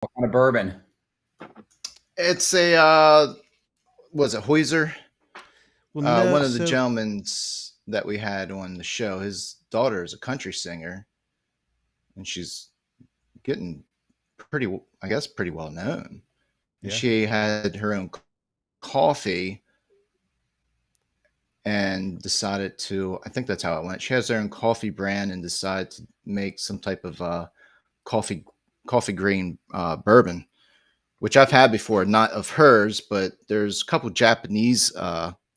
What kind of bourbon? It's a was it Hoyser? Well, no. One of the So gentlemen's that we had on the show. His daughter is a country singer, and she's getting pretty, I guess, pretty well known. And yeah, she had her own coffee and decided to. I think that's how it went. She has her own coffee brand and decided to make some type of coffee coffee green bourbon, which I've had before, not of hers, but there's a couple Japanese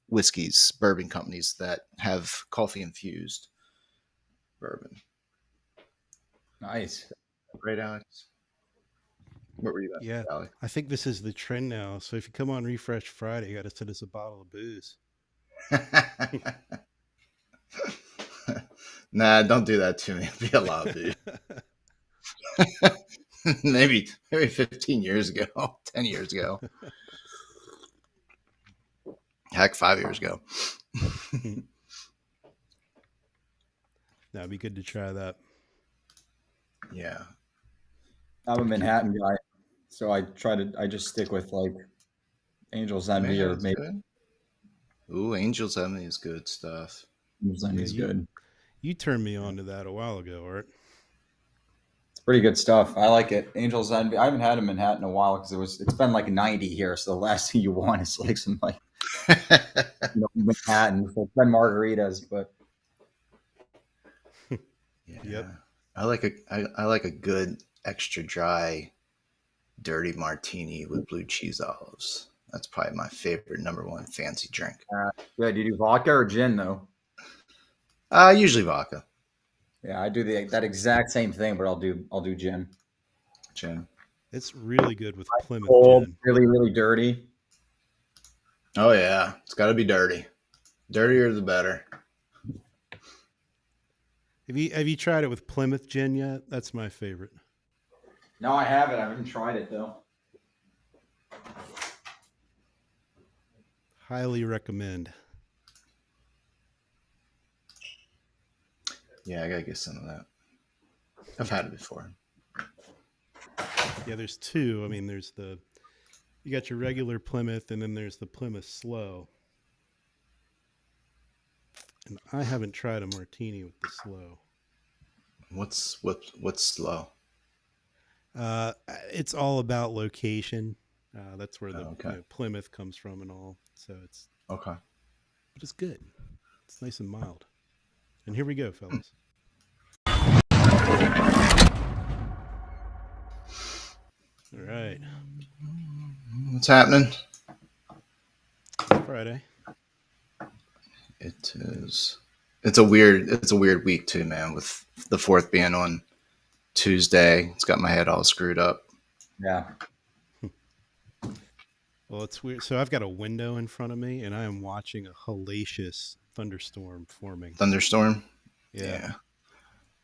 whiskeys, bourbon companies that have coffee infused bourbon. Nice. Right, Alex? What were you about, yeah. Alex? I think this is the trend now. So if you come on Refresh Friday, you got to send us a bottle of booze. Nah, don't do that to me. It'd be a lot, dude. maybe 15 years ago, 10 years ago. Heck, 5 years ago. That'd be good to try that. Yeah. I'm a Manhattan guy, so I just stick with like Angel's Envy or Manhattan's maybe good. Ooh, Angel's Envy is good stuff. Angel's Envy Yeah, is good. you turned me on to that a while ago, Art. It's pretty good stuff. I like it. Angel's Envy. I haven't had a Manhattan in a while because it's been like 90 here, so the last thing you want is like some like Manhattan. So it's been margaritas, but Yeah. Yep. I like a good extra dry dirty martini with blue cheese olives. That's probably my favorite number one fancy drink. yeah. Do you do vodka or gin though? Usually vodka. Yeah, I do that exact same thing, but I'll do gin. Gin. It's really good with Plymouth Cold, gin. really really dirty. Oh yeah, it's got to be dirty. Dirtier the better. Have you tried it with Plymouth gin yet? That's my favorite. No, I haven't. I haven't tried it though. Highly recommend. Yeah, I gotta get some of that. I've had it before. Yeah, there's two. I mean, you got your regular Plymouth, and then there's the Plymouth Slow. And I haven't tried a martini with the Slow. What's slow? It's all about location. That's where the Okay. Plymouth comes from and all. So Okay. but it's good. It's nice and mild. And here we go, fellas. All right, What's happening? it's Friday. It is. It's a weird week too, man. With the fourth being on Tuesday, it's got my head all screwed up. Yeah. Well, it's weird. So I've got a window in front of me, and I am watching a hellacious thunderstorm forming. Thunderstorm. Yeah, Yeah.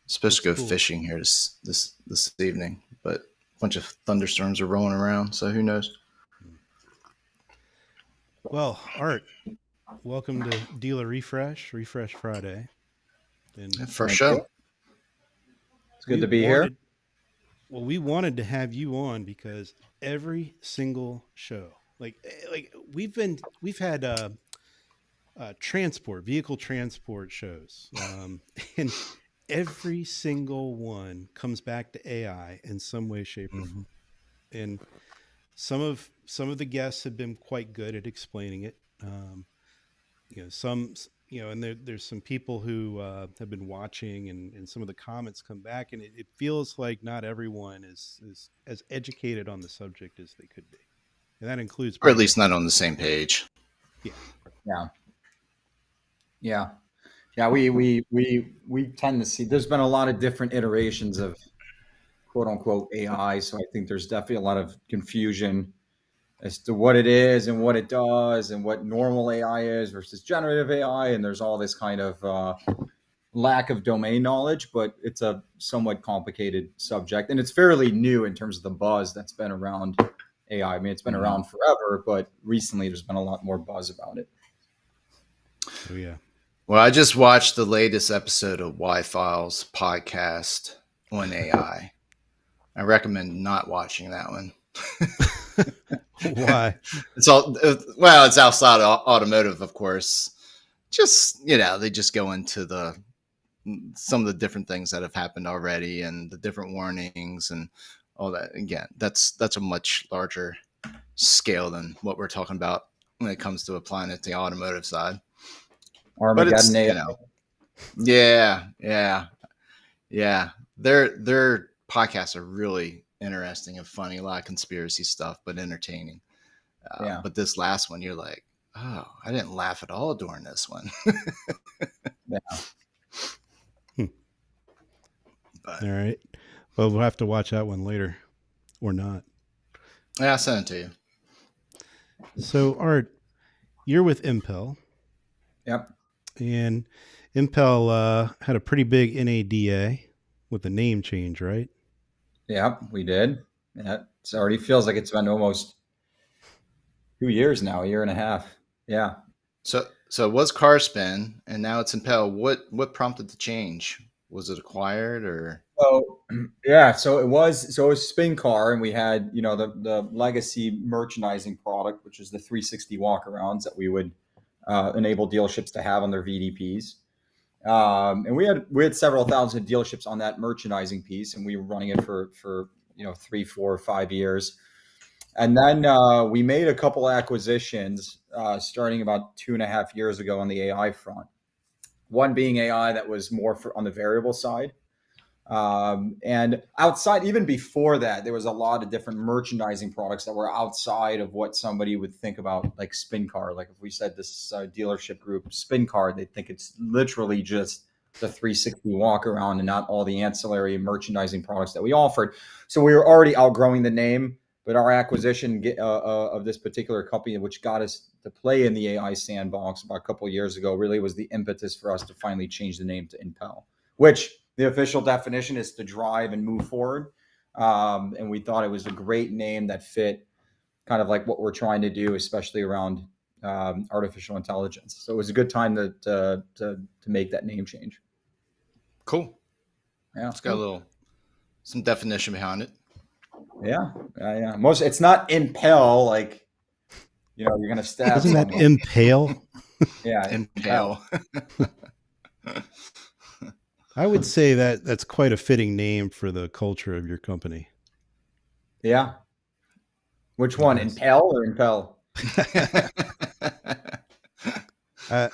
Supposed to go looks cool. fishing here this evening, but a bunch of thunderstorms are rolling around. So who knows? Well, Art, welcome to Dealer Refresh Friday. And First Thank you. show. It's good we to be here. wanted, well, we wanted to have you on because every single show, like we've had vehicle transport shows, and every single one comes back to AI in some way, shape, or Mm-hmm. form. And some of the guests have been quite good at explaining it. Some and there's some people who have been watching, and some of the comments come back, and it feels like not everyone is as educated on the subject as they could be, and that includes Or at my least not guests. on the same page. Yeah, Yeah. Yeah. Yeah. We tend to see there's been a lot of different iterations of quote unquote AI. So I think there's definitely a lot of confusion as to what it is and what it does and what normal AI is versus generative AI. And there's all this kind of lack of domain knowledge, but it's a somewhat complicated subject. And it's fairly new in terms of the buzz that's been around AI. I mean, it's been Mm-hmm. around forever, but recently there's been a lot more buzz about it. oh yeah, Well, I just watched the latest episode of Y Files podcast on AI. I recommend not watching that one. Why? It's all well, it's outside of automotive, of course. Just they just go into the some of the different things that have happened already and the different warnings and all that. Again, that's a much larger scale than what we're talking about when it comes to applying it to the automotive side. But Armageddon it's AI. yeah. Their podcasts are really interesting and funny. A lot of conspiracy stuff, but entertaining. Yeah. But this last one, you're like, oh, I didn't laugh at all during this one. Yeah. But All right. Well, we'll have to watch that one later or not. yeah, I'll send it to you. So, Art, you're with Impel, Yep. and Impel had a pretty big NADA with the name change, right? Yep. We did. Yeah. It already feels like it's been almost 2 years now, a year and a half. Yeah. So it was Carspin, and now it's Impel. What prompted the change? Was it acquired or? So yeah, so it was SpinCar, and we had the legacy merchandising product, which is the 360 walkarounds that we would enable dealerships to have on their VDPs. And we had several thousand dealerships on that merchandising piece, and we were running it for 3, 4, 5 years. And then we made a couple acquisitions starting about 2.5 years ago on the AI front. One being AI that was more on the variable side. And outside, even before that, there was a lot of different merchandising products that were outside of what somebody would think about, like SpinCar. Like if we said this dealership group SpinCar, they think it's literally just the 360 walk around and not all the ancillary merchandising products that we offered. So we were already outgrowing the name, but our acquisition of this particular company, which got us to play in the AI sandbox about a couple of years ago, really was the impetus for us to finally change the name to Impel, which the official definition is to drive and move forward. And we thought it was a great name that fit kind of like what we're trying to do, especially around artificial intelligence. So it was a good time to make that name change. Cool. Yeah. It's got some definition behind it. Yeah. Yeah. It's not Impel, like, you're going to stab Isn't that someone. Impale? Yeah. Impel. I would say that that's quite a fitting name for the culture of your company. Yeah. Which one, Yes. Impel or Impel?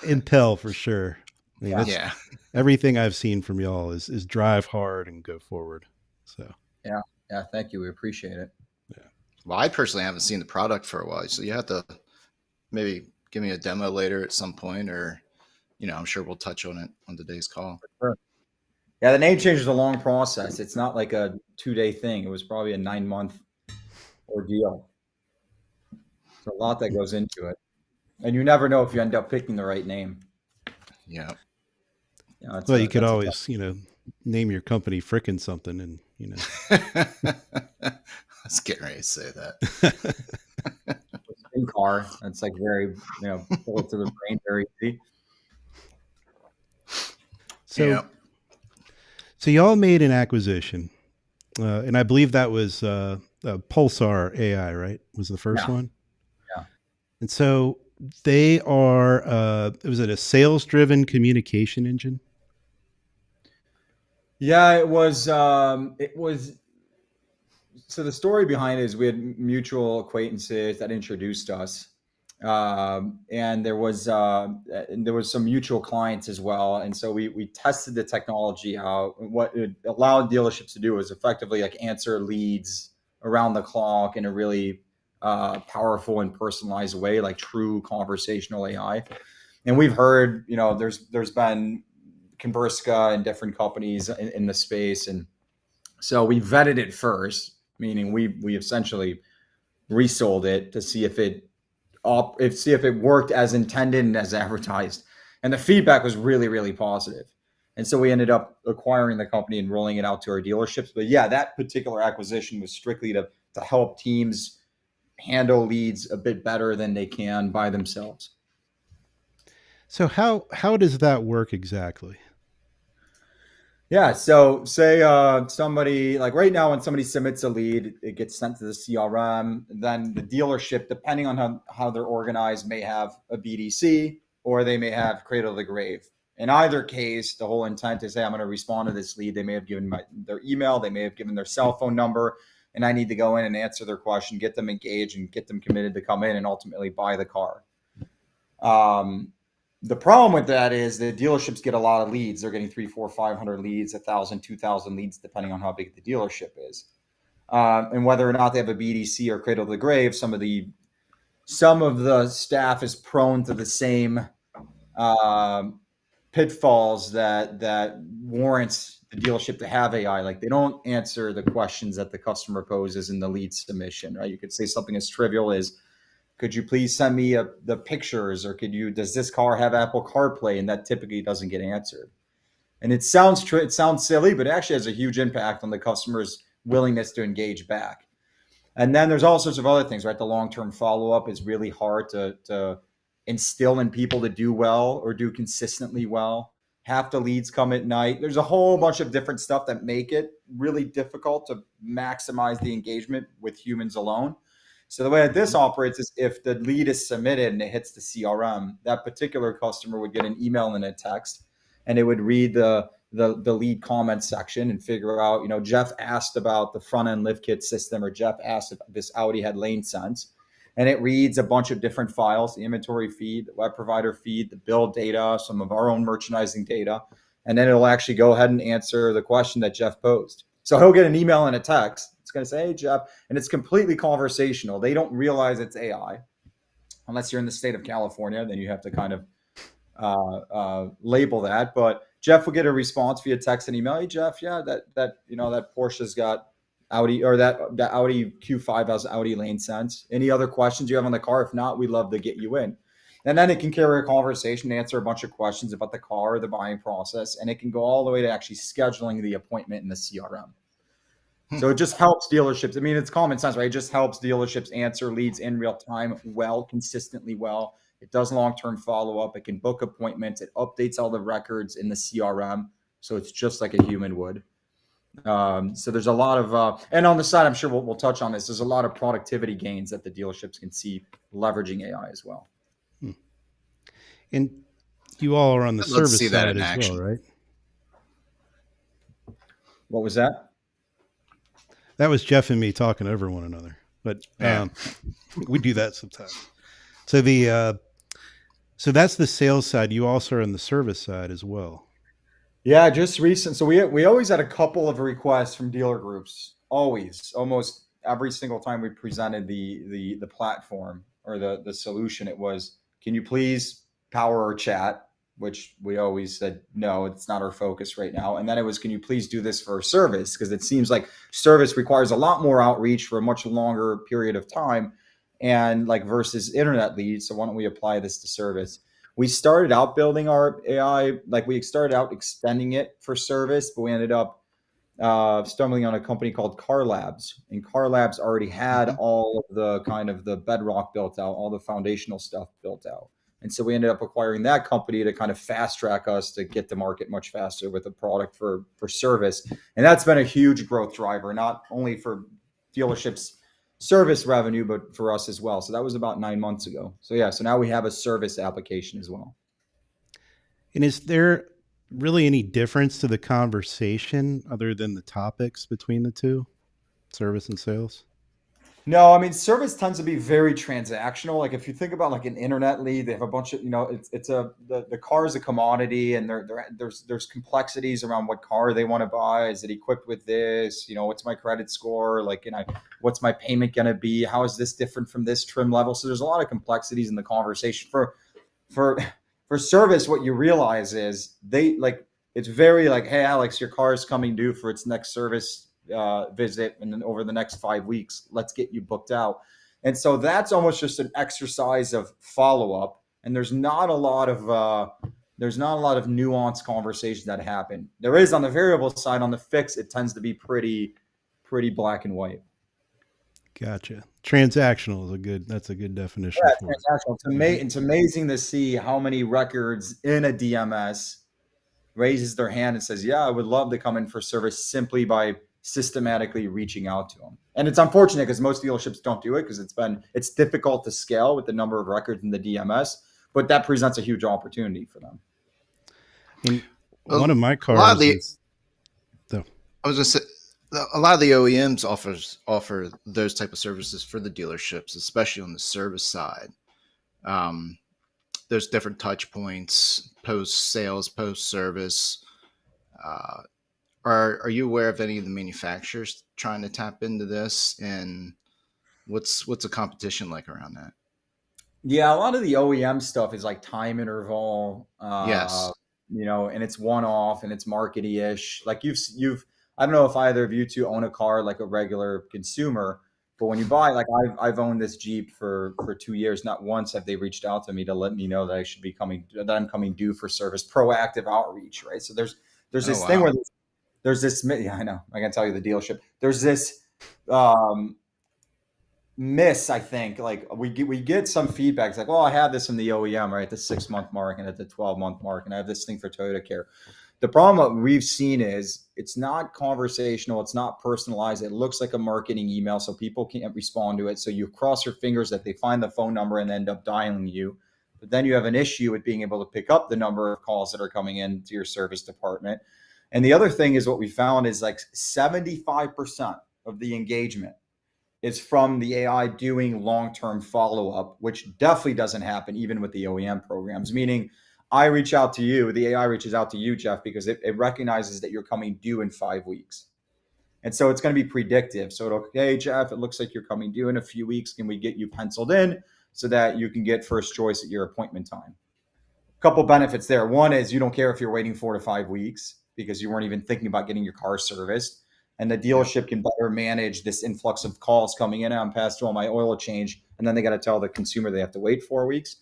Impel for sure. I mean, Yeah. that's Yeah. everything I've seen from y'all is drive hard and go forward. So Yeah. Yeah. Thank you. We appreciate it. Well, I personally haven't seen the product for a while, so you have to maybe give me a demo later at some point, or I'm sure we'll touch on it on today's call. Sure. Yeah, the name change is a long process. It's not like a 2-day thing. It was probably a 9-month ordeal. There's a lot that goes into it, and you never know if you end up picking the right name. Yeah. well, you could always, name your company frickin' something and, I was getting ready to say that. SpinCar. It's like very, pull it to the brain very easy. So, Yeah. so y'all made an acquisition, and I believe that was Pulsar AI, right? Was the first Yeah. one? Yeah. And so they are, was it a sales-driven communication engine? Yeah, it was. So the story behind it is we had mutual acquaintances that introduced us, and there was some mutual clients as well. And so we tested the technology out. What it allowed dealerships to do was effectively like answer leads around the clock in a really powerful and personalized way, like true conversational AI. And we've heard, there's been Converska and different companies in the space, and so we vetted it first, meaning we essentially resold it to see if it worked as intended and as advertised. And the feedback was really, really positive. And so we ended up acquiring the company and rolling it out to our dealerships. But yeah, that particular acquisition was strictly to help teams handle leads a bit better than they can by themselves. So how does that work exactly? Yeah. So say somebody like right now when somebody submits a lead, it gets sent to the CRM. Then the dealership, depending on how they're organized, may have a BDC or they may have Cradle to the Grave. In either case, the whole intent is, hey, I'm going to respond to this lead. They may have given their email, they may have given their cell phone number, and I need to go in and answer their question, get them engaged, and get them committed to come in and ultimately buy the car. Um, the problem with that is the dealerships get a lot of leads. They're getting 3, 4, 500 leads, 1,000, 2,000 leads, depending on how big the dealership is. And whether or not they have a BDC or Cradle to the Grave, some of the staff is prone to the same um, pitfalls that warrants the dealership to have AI. Like they don't answer the questions that the customer poses in the lead submission, right? You could say something as trivial as, could you please send me the pictures, or does this car have Apple CarPlay? And that typically doesn't get answered. And it sounds silly, but it actually has a huge impact on the customer's willingness to engage back. And then there's all sorts of other things, right? The long-term follow-up is really hard to instill in people to do well or do consistently well. Half the leads come at night. There's a whole bunch of different stuff that make it really difficult to maximize the engagement with humans alone. So the way that this operates is if the lead is submitted and it hits the CRM, that particular customer would get an email and a text, and it would read the lead comment section and figure out, Jeff asked about the front end lift kit system, or Jeff asked if this Audi had lane sense. And it reads a bunch of different files, the inventory feed, the web provider feed, the bill data, some of our own merchandising data. And then it'll actually go ahead and answer the question that Jeff posed. So he'll get an email and a text. It's going to say, hey, Jeff, and it's completely conversational. They don't realize it's AI. Unless you're in the state of California, then you have to kind of label that. But Jeff will get a response via text and email. Hey, Jeff, yeah, that Porsche's got Audi, or that Audi Q5 has Audi lane sense. Any other questions you have on the car? If not, we'd love to get you in. And then it can carry a conversation, answer a bunch of questions about the car, the buying process, and it can go all the way to actually scheduling the appointment in the CRM. So it just helps dealerships. I mean, it's common sense, right? It just helps dealerships answer leads in real time well, consistently well. It does long-term follow-up. It can book appointments. It updates all the records in the CRM. So it's just like a human would. So there's a lot of, and on the side, I'm sure we'll touch on this. There's a lot of productivity gains that the dealerships can see leveraging AI as well. And you all are on the I'd love to service see that side in as action. well, right? What was that? That was Jeff and me talking over one another, but Yeah. we do that sometimes. So so that's the sales side. You also are on the service side as well. Yeah, just recent. So we always had a couple of requests from dealer groups. Always, almost every single time we presented the platform or the solution, it was, can you please power our chat? Which we always said, no, it's not our focus right now. And then it was, can you please do this for service? Because it seems like service requires a lot more outreach for a much longer period of time, and like versus internet leads. So why don't we apply this to service? We started out building our AI, like we started out extending it for service, but we ended up stumbling on a company called Car Labs, and Car Labs already had all of the kind of the bedrock built out, all the foundational stuff built out. And so we ended up acquiring that company to kind of fast track us to get to market much faster with a product for service. And that's been a huge growth driver, not only for dealerships service revenue, but for us as well. So that was about 9 months ago. So yeah, so now we have a service application as well. And is there really any difference to the conversation other than the topics between the two, service and sales? No, I mean, service tends to be very transactional. Like if you think about like an internet lead, they have a bunch of, the car is a commodity, and there's complexities around what car they want to buy. Is it equipped with this? What's my credit score? Like, what's my payment going to be? How is this different from this trim level? So there's a lot of complexities in the conversation. For service, what you realize is it's very like, hey, Alex, your car is coming due for its next service visit, and then over the next 5 weeks, let's get you booked out. And so that's almost just an exercise of follow-up, and there's not a lot of nuanced conversations that happen. There is on the variable side. On the fix, it tends to be pretty black and white. Gotcha. Transactional is that's a good definition for it. It's amazing to see how many records in a DMS raises their hand and says, yeah, I would love to come in for service, simply by systematically reaching out to them. And it's unfortunate because most dealerships don't do it, because it's difficult to scale with the number of records in the DMS, but that presents a huge opportunity for them. I mean, A, one of my a lot of cars the is the I was gonna say a lot of the OEMs offer those type of services for the dealerships, especially on the service side. Um, there's different touch points, post sales, post service. Uh, are you aware of any of the manufacturers trying to tap into this, and what's the competition like around that? Yeah, a lot of the OEM stuff is like time interval, Yes. and it's one off and it's markety ish. Like you've I don't know if either of you two own a car like a regular consumer, but when you buy, like I've owned this Jeep for 2 years. Not once have they reached out to me to let me know that I'm coming due for service. Proactive outreach, right? So there's Oh this thing wow. where there's this, yeah, I know, I can tell you the dealership. There's this um miss, I think. Like we get some feedback. It's like, well, I have this from the OEM, right, at the 6 month mark and at the 12 month mark, and I have this thing for Toyota Care. The problem that we've seen is it's not conversational, it's not personalized. It looks like a marketing email, so people can't respond to it. So you cross your fingers that they find the phone number and end up dialing you. But then you have an issue with being able to pick up the number of calls that are coming in to your service department. And the other thing is, what we found is like 75% of the engagement is from the AI doing long-term follow-up, which definitely doesn't happen even with the OEM programs. Meaning, I reach out to you, the AI reaches out to you, Jeff, because it recognizes that you're coming due in 5 weeks. And so it's going to be predictive. So it'll, hey, Jeff, it looks like you're coming due in a few weeks. Can we get you penciled in so that you can get first choice at your appointment time? Couple benefits there. One is you don't care if you're waiting 4 to 5 weeks because you weren't even thinking about getting your car serviced. And the yeah. dealership can better manage this influx of calls coming in. I'm past due on my oil change. And then they got to tell the consumer they have to wait 4 weeks.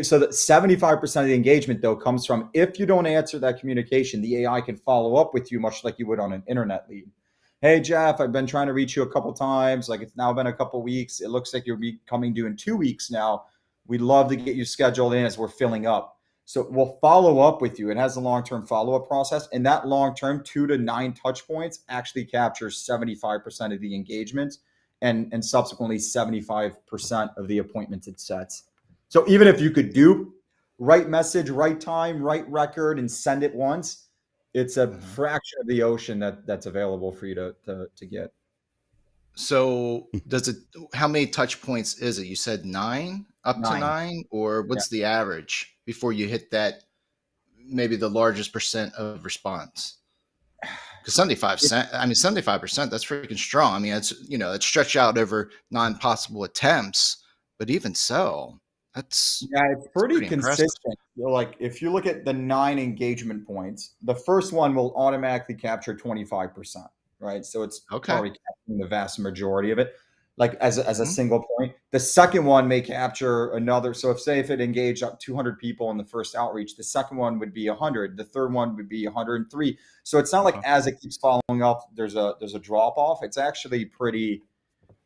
So that 75% of the engagement, though, comes from, if you don't answer that communication, the AI can follow up with you much like you would on an internet lead. Hey, Jeff, I've been trying to reach you a couple times. Like, it's now been a couple weeks. It looks like you'll be coming due in 2 weeks now. We'd love to get you scheduled in as we're filling up. So we'll follow up with you. It has a long-term follow-up process, and that long-term 2 to 9 touch points actually captures 75% of the engagement, and subsequently 75% of the appointments it sets. So even if you could do right message, right time, right record, and send it once, it's a Mhm. fraction of the ocean that's available for you to get. So does it? How many touch points is it? You said nine, up to 9. nine, or Yeah. what's the average before you hit that? Maybe the largest percent of response. Because 75%, I mean 75%, that's freaking strong. I mean, it's stretched out over nine possible attempts, but even so, that's Yeah, it's it's pretty pretty impressive. consistent. Like, if you look at the 9 engagement points, the first one will automatically capture 25%, right? So it's Okay. probably capturing the vast majority of it, like as a Hmm. single point. The second one may capture another. So if it engaged up 200 people in the first outreach, the second one would be 100. The third one would be 103. So it's not like Okay. as it keeps following up, there's a drop off. It's actually pretty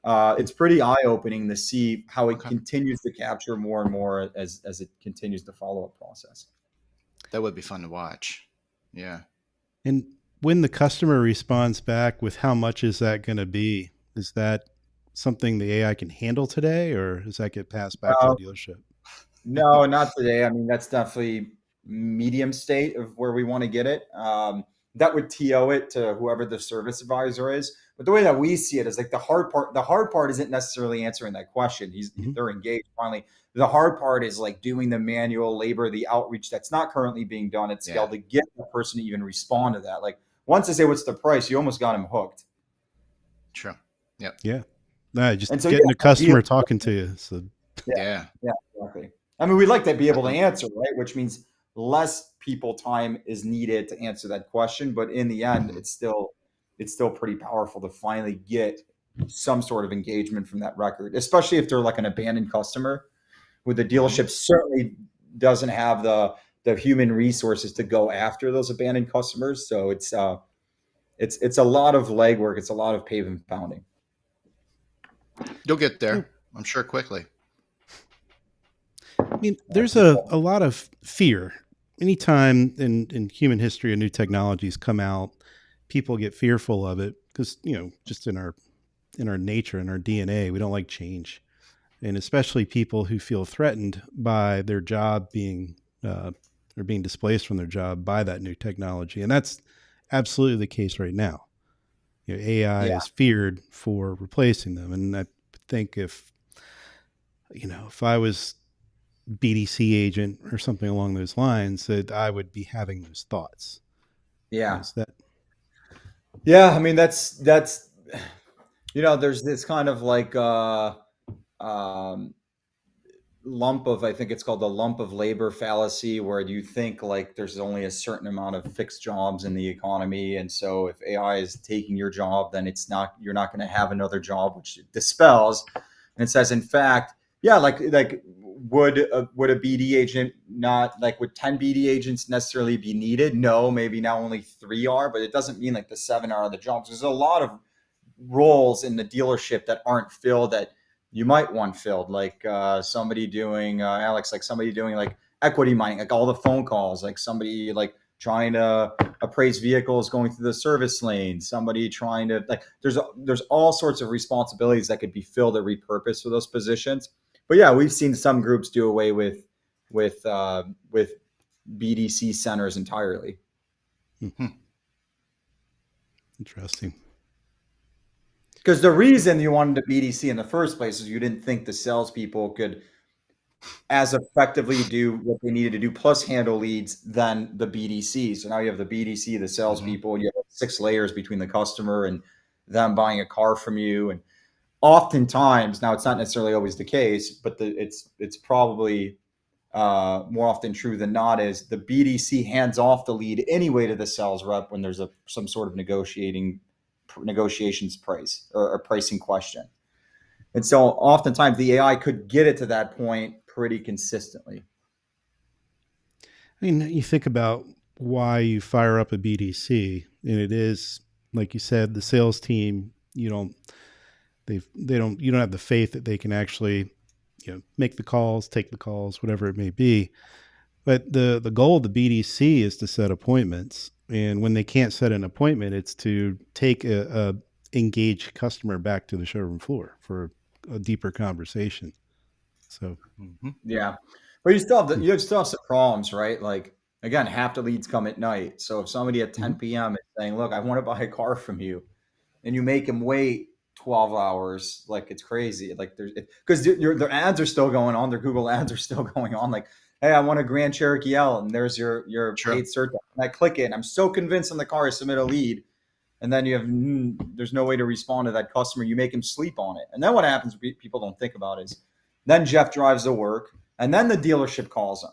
eye-opening to see how it Okay. continues to capture more and more as it continues the follow-up process. That would be fun to watch. Yeah. And when the customer responds back with how much is that going to be, is that something the AI can handle today, or does that get passed back to the Uh, dealership? no, not today. I mean, that's definitely medium state of where we want to get it. That would TO it to whoever the service advisor is. But the way that we see it is like the hard part. The hard part isn't necessarily answering that question. Mm-hmm. They're engaged finally. The hard part is like doing the manual labor, the outreach that's not currently being done at scale Yeah. to get the person to even respond to that. Like, once they say what's the price, you almost got them hooked. True. Yep. Yeah. Nah, just And so, yeah, getting a customer ideally, talking to you. So yeah, Yeah. yeah, exactly. I mean, we'd like to be able to Um, answer, right? Which means less people time is needed to answer that question. But in the end, mhm. it's still pretty powerful to finally get some sort of engagement from that record, especially if they're like an abandoned customer, where the Mhm. dealership certainly doesn't have the human resources to go after those abandoned customers. So it's a lot of legwork. It's a lot of pavement pounding. You'll get I there, I'm sure, quickly. mean, That's there's the a goal. lot of fear anytime in human history a new technologies come out, people get fearful of it because just in our nature, in our DNA, we don't like change, and especially people who feel threatened by their job being or being displaced from their job by that new technology, and that's absolutely the case right now. AI Yeah. is feared for replacing them, and I think if I was BDC agent or something along those lines, that I would be having those thoughts. Yeah. Is that Yeah. I mean, that's, there's this kind of like, um, lump of, I think it's called the lump of labor fallacy, where you think like there's only a certain amount of fixed jobs in the economy, and so if AI is taking your job, then you're not going to have another job, which it dispels. And it says, in fact, yeah, like would a BD agent not, like, would 10 BD agents necessarily be needed? No, maybe now only 3 are, but it doesn't mean like the 7 are the jobs. There's a lot of roles in the dealership that aren't filled that you might want filled, like somebody doing, Alex, like somebody doing like equity mining, like all the phone calls, like somebody like trying to appraise vehicles going through the service lane, somebody trying to, like, there's all sorts of responsibilities that could be filled or repurposed for those positions. But yeah, we've seen some groups do away with BDC centers entirely. interesting? Because the reason you wanted a BDC in the first place is you didn't think the salespeople could as effectively do what they needed to do, plus handle leads, than the BDC. So now you have the BDC, the salespeople, you have 6 layers between the customer and them buying a car from you. And oftentimes, now it's not necessarily always the case, but it's probably more often true than not, is the BDC hands off the lead anyway to the sales rep when there's some sort of negotiations price or pricing question. And so oftentimes the AI could get it to that point pretty consistently. I mean, you think about why you fire up a BDC, and it is like you said, the sales team. You don't have the faith that they can actually make the calls, take the calls, whatever it may be. But the goal of the BDC is to set appointments, and when they can't set an appointment, it's to take a engaged customer back to the showroom floor for a deeper conversation. So Yeah, but you still have some problems, right? Like, again, half the leads come at night. So if somebody at 10 p.m. is saying, "Look, I want to buy a car from you," and you make them wait 12 hours, like, it's crazy. Like, because their ads are still going on, their Google ads are still going on. Like, hey, I want a Grand Cherokee L, and there's your Sure. paid search. And I click it, and I'm so convinced on the car, I submit a lead, and then there's no way to respond to that customer. You make him sleep on it, and then what happens? People don't think about is then Jeff drives to work, and then the dealership calls him.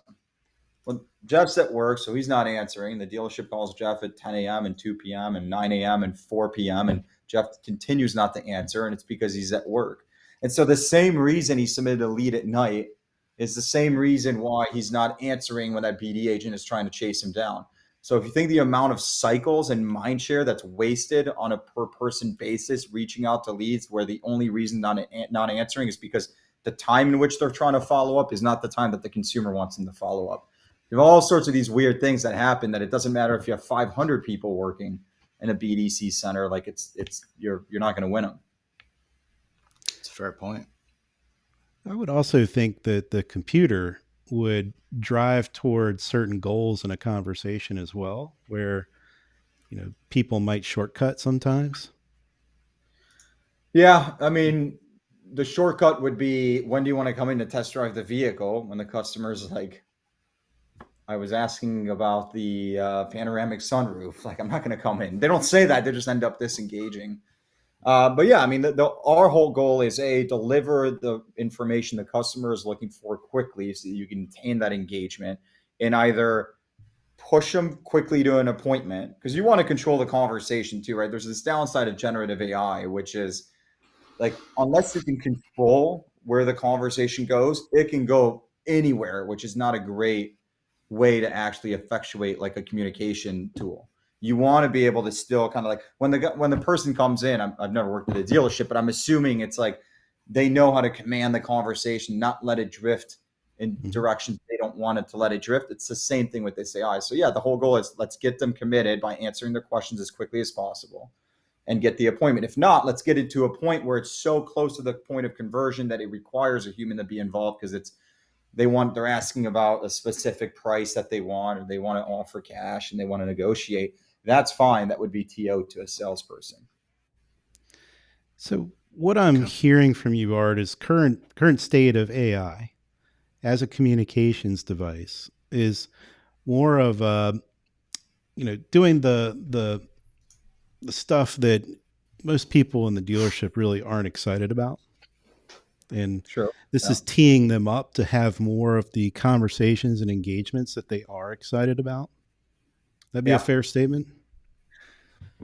Well, Jeff's at work, so he's not answering. The dealership calls Jeff at 10 a.m. and 2 p.m. and 9 a.m. and 4 p.m. and Jeff continues not to answer, and it's because he's at work. And so the same reason he submitted a lead at night is the same reason why he's not answering when that BD agent is trying to chase him down. So if you think the amount of cycles and mind share that's wasted on a per person basis reaching out to leads, where the only reason not answering is because the time in which they're trying to follow up is not the time that the consumer wants them to follow up. You have all sorts of these weird things that happen, that it doesn't matter if you have 500 people working in a BDC center. Like, you're not going to win them. It's a fair point. I would also think that the computer would drive towards certain goals in a conversation as well, where people might shortcut sometimes. Yeah, I mean, the shortcut would be, when do you want to come in to test drive the vehicle? When the customer's like, I was asking about the panoramic sunroof. Like, I'm not going to come in. They don't say that. They just end up disengaging. But yeah, I mean, our whole goal is, deliver the information the customer is looking for quickly, so that you can maintain that engagement, and either push them quickly to an appointment, because you want to control the conversation too, right? There's this downside of generative AI, which is, like, unless you can control where the conversation goes, it can go anywhere, which is not a great way to actually effectuate like a communication tool. You want to be able to still kind of, like, when the person comes in, I've never worked at a dealership, but I'm assuming it's like they know how to command the conversation, not let it drift in Mhm. directions they don't want it to let it drift. It's the same thing with this AI. So yeah, the whole goal is let's get them committed by answering their questions as quickly as possible and get the appointment. If not, let's get it to a point where it's so close to the point of conversion that it requires a human to be involved because they're asking about a specific price that they want, or they want to offer cash and they want to negotiate. That's fine. That would be TO to a salesperson. So what I'm Okay. hearing from you, Art, is current state of AI as a communications device is more of doing the stuff that most people in the dealership really aren't excited about. And Sure. this Yeah. is teeing them up to have more of the conversations and engagements that they are excited about. That'd be a Yeah. fair statement.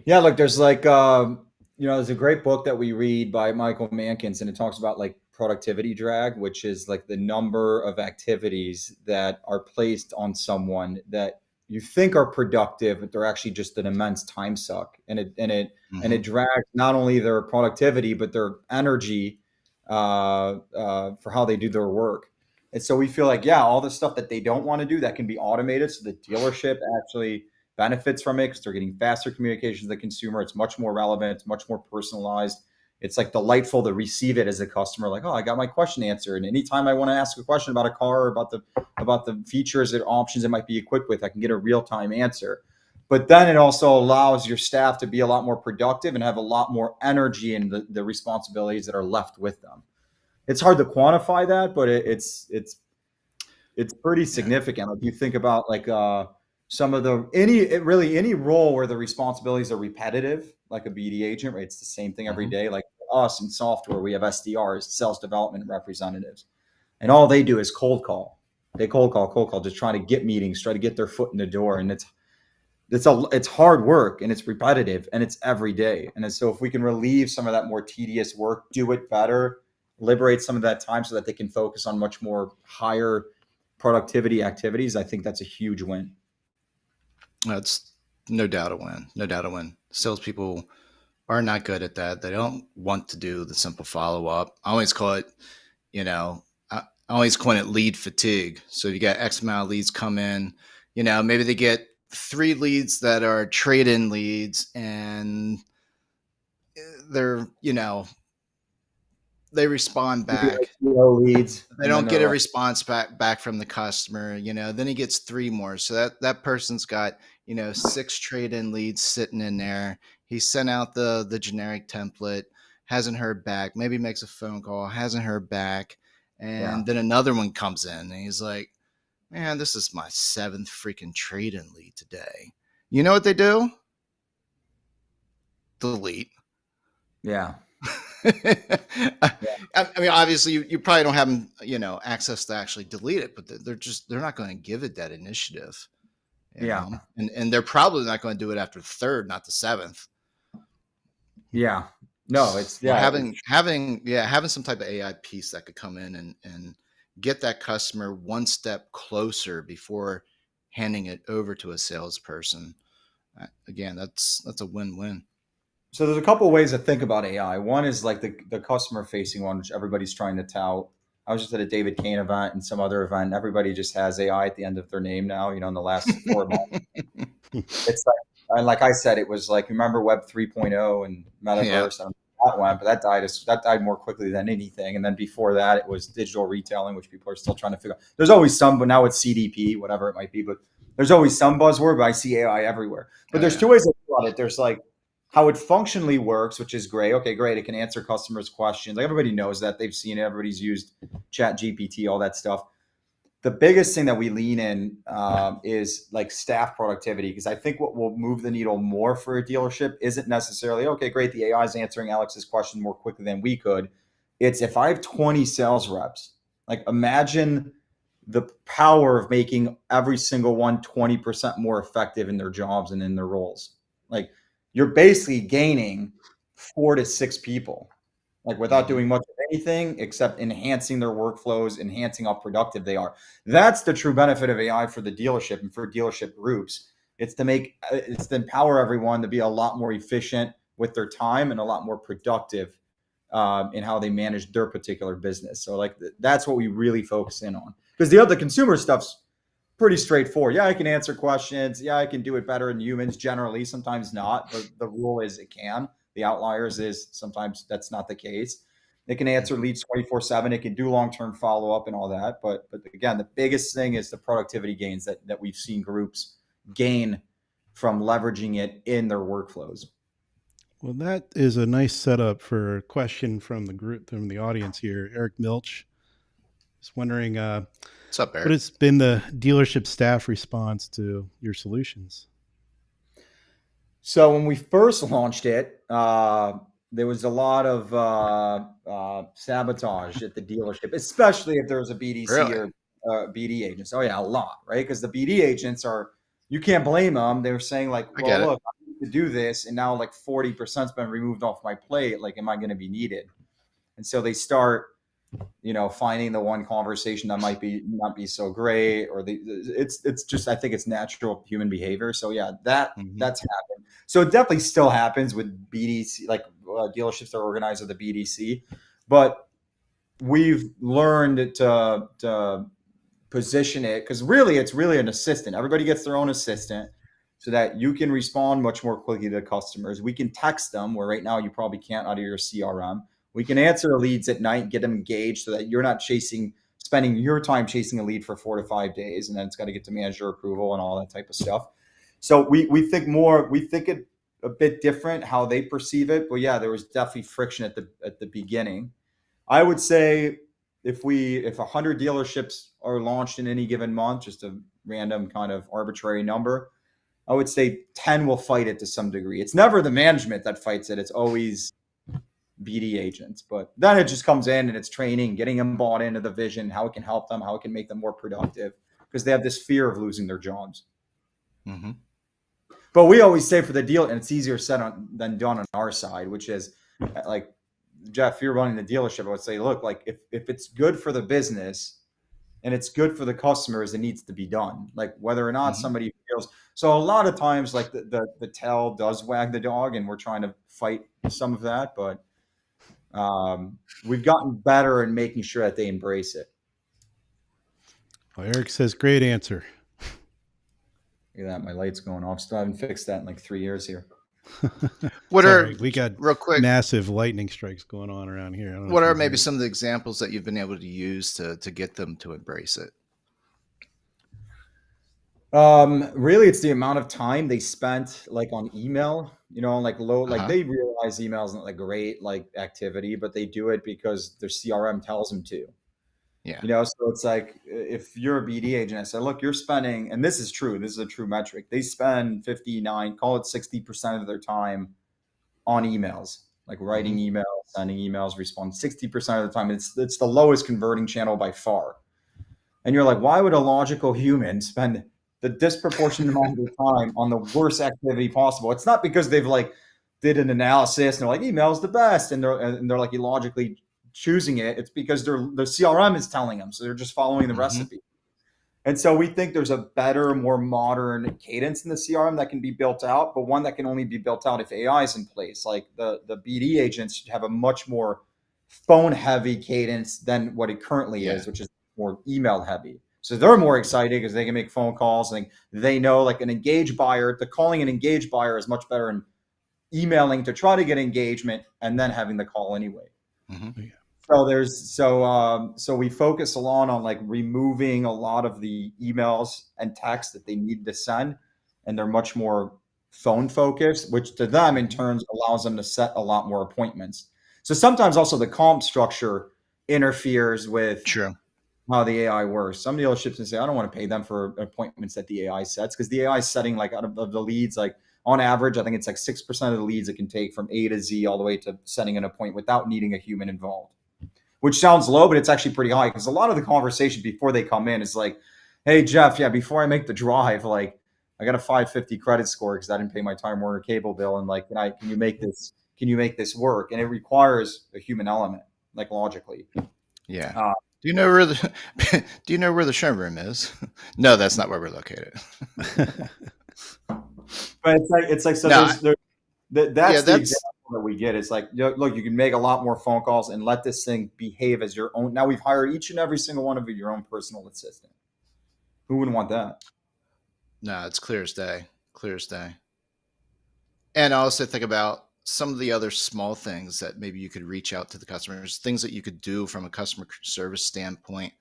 Yeah, look, there's there's a great book that we read by Michael Mankins, and it talks about like productivity drag, which is like the number of activities that are placed on someone that you think are productive, but they're actually just an immense time suck, and it drags not only their productivity but their energy for how they do their work. And so we feel like, yeah, all the stuff that they don't want to do that can be automated, so the dealership actually benefits from it because they're getting faster communication to the consumer. It's much more relevant. It's much more personalized. It's like delightful to receive it as a customer. Like, oh, I got my question answered. And anytime I want to ask a question about a car or about the features and options it might be equipped with, I can get a real time answer. But then it also allows your staff to be a lot more productive and have a lot more energy in the responsibilities that are left with them. It's hard to quantify that, but it's pretty Yeah. significant. Like you think about like some of the any role where the responsibilities are repetitive, like a BD agent, right? It's the same thing every Mhm. day. Like us in software, we have SDRs, sales development representatives, and all they do is cold call. They cold call, just trying to get meetings, try to get their foot in the door, and it's hard work and it's repetitive and it's every day. And so if we can relieve some of that more tedious work, do it better, liberate some of that time so that they can focus on much more higher productivity activities, I think that's a huge win. That's no doubt a win. No doubt a win. Salespeople are not good at that. They don't want to do the simple follow up. I always call it, I always call it lead fatigue. So if you got X amount of leads come in, maybe they get 3 leads that are trade in leads and they're, they respond Maybe like back. leads, They and then don't they're get a like, response back from the customer, then he gets 3 more. So that person's got, 6 trade-in leads sitting in there. He sent out the generic template, hasn't heard back, maybe makes a phone call, hasn't heard back. yeah, And then another one comes in and he's like, man, this is my 7th freaking trade-in lead today. You know what they do? Delete. yeah, I mean, obviously, you probably don't have them, access to actually delete it, but they're not going to give it that initiative, yeah, and they're probably not going to do it after the 3rd, not the 7th. yeah. No, it's So yeah, having some type of AI piece that could come in and get that customer one step closer before handing it over to a salesperson. Again, that's a win-win. so there's a couple of ways to think about AI. One is like the customer facing one, which everybody's trying to tout. I was just at a David Kane event and some other event. Everybody just has AI at the end of their name now. In the last 4 months, it's like, and like I said, it was like, remember Web 3.0 and Yeah, Metaverse, and that went, but that died more quickly than anything. And then before that, it was digital retailing, which people are still trying to figure out. There's always some, but now it's CDP, whatever it might be. But there's always some buzzword. But I see AI everywhere. But oh there's yeah, two ways to think about it. There's like how it functionally works, which is great. Okay, great. It can answer customers' questions. Like everybody knows that. They've seen it. Everybody's used Chat GPT, all that stuff. The biggest thing that we lean in is like staff productivity, because I think what will move the needle more for a dealership isn't necessarily, okay, great, the AI is answering Alex's question more quickly than we could. It's if I have 20 sales reps, like imagine the power of making every single one 20% more effective in their jobs and in their roles. Like you're basically gaining 4 to 6 people, like without hmm doing much of anything except enhancing their workflows, enhancing how productive they are. That's the true benefit of AI for the dealership and for dealership groups. It's to empower everyone to be a lot more efficient with their time and a lot more productive in how they manage their particular business. So like that's what we really focus in on, because the other consumer stuff's pretty straightforward. Yeah, I can answer questions. Yeah, I can do it better than humans generally. Sometimes not. The rule is it can. The outliers is sometimes that's not the case. It can answer leads 24/7. It can do long-term follow-up and all that. But again, the biggest thing is the productivity gains that we've seen groups gain from leveraging it in their workflows. Well, that is a nice setup for a question from the group, from the audience here. Eric Milch is wondering, What's up, what Eric? has been the dealership staff response to your solutions? So when we first launched it, there was a lot of sabotage at the dealership, especially if there was a BDC Really? or BD agents. Oh yeah, a lot, right? Because the BD agents you can't blame them. They were saying like, I well, get it. look, I need to do this, and now like 40%'s been removed off my plate. Like, am I going to be needed? And so they start, finding the one conversation that might not be so great, or it's just, I think it's natural human behavior. So yeah, that's happened. So it definitely still happens with BDC, like dealerships that are organized with the BDC, but we've learned to position it, because really it's really an assistant. Everybody gets their own assistant so that you can respond much more quickly to customers. We can text them, where right now you probably can't out of your CRM. We can answer the leads at night, get them engaged so that you're not spending your time chasing a lead for 4 to 5 days, and then it's got to get to manager approval and all that type of stuff. So we think it a bit different how they perceive it. But yeah, there was definitely friction at the beginning. I would say if 100 dealerships are launched in any given month, just a random kind of arbitrary number, I would say 10 will fight it to some degree. It's never the management that fights it. It's always BD agents. But then it just comes in and it's training, getting them bought into the vision, how it can help them, how it can make them more productive, because they have this fear of losing their jobs. Mm-hmm. But we always say for the deal, and it's easier said than done on our side, which is like, Jeff, if you're running the dealership, I would say, look, like if it's good for the business and it's good for the customers, it needs to be done. Like whether or not somebody feels. So a lot of times, like the tail does wag the dog, and we're trying to fight some of that. But we've gotten better in making sure that they embrace it. Well, Eric says, great answer. Look at that, my light's going off. Still haven't fixed that in like 3 years here. We got real quick massive lightning strikes going on around here. I don't know what if are you maybe heard. some of the examples that you've been able to use to get them to embrace it? Really, it's the amount of time they spent like on email, like like they realize email isn't like great like activity, but they do it because their CRM tells them to. Yeah. So it's like if you're a BD agent, I said, look, you're spending, and this is true, this is a true metric. They spend 59, call it 60% of their time on emails, like writing emails, sending emails, responding 60% of the time. It's the lowest converting channel by far. And you're like, why would a logical human spend the disproportionate amount of their time on the worst activity possible? It's not because they've like did an analysis and they're like, email is the best, and they're like illogically choosing it. It's because the CRM is telling them, so they're just following the recipe. And so we think there's a better, more modern cadence in the CRM that can be built out, but one that can only be built out if AI is in place. Like the BD agents have a much more phone heavy cadence than what it currently is, which is more email heavy. So they're more excited because they can make phone calls, and they know like an engaged buyer, calling an engaged buyer is much better than emailing to try to get engagement and then having the call anyway. So we focus a lot on like removing a lot of the emails and texts that they need to send, and they're much more phone focused, which to them in turn allows them to set a lot more appointments. So sometimes also the comp structure interferes with how the AI works. Some dealerships can say, I don't want to pay them for appointments that the AI sets, because the AI is setting like out of the leads, like on average, I think it's like 6% of the leads it can take from A to Z all the way to setting an appointment without needing a human involved. Which sounds low, but it's actually pretty high, because a lot of the conversation before they come in is like, hey, Jeff, before I make the drive, like I got a 550 credit score because I didn't pay my Time Warner cable bill. And like, can you make this work? And it requires a human element, like logically. Yeah. Do you know where the showroom is? No, that's not where we're located. But it's like so. No, that's the example that we get. It's like, look, you can make a lot more phone calls and let this thing behave as your own. Now we've hired each and every single one of you your own personal assistant. Who wouldn't want that? No, it's clear as day. Clear as day. And I also think about some of the other small things that maybe you could reach out to the customers, things that you could do from a customer service standpoint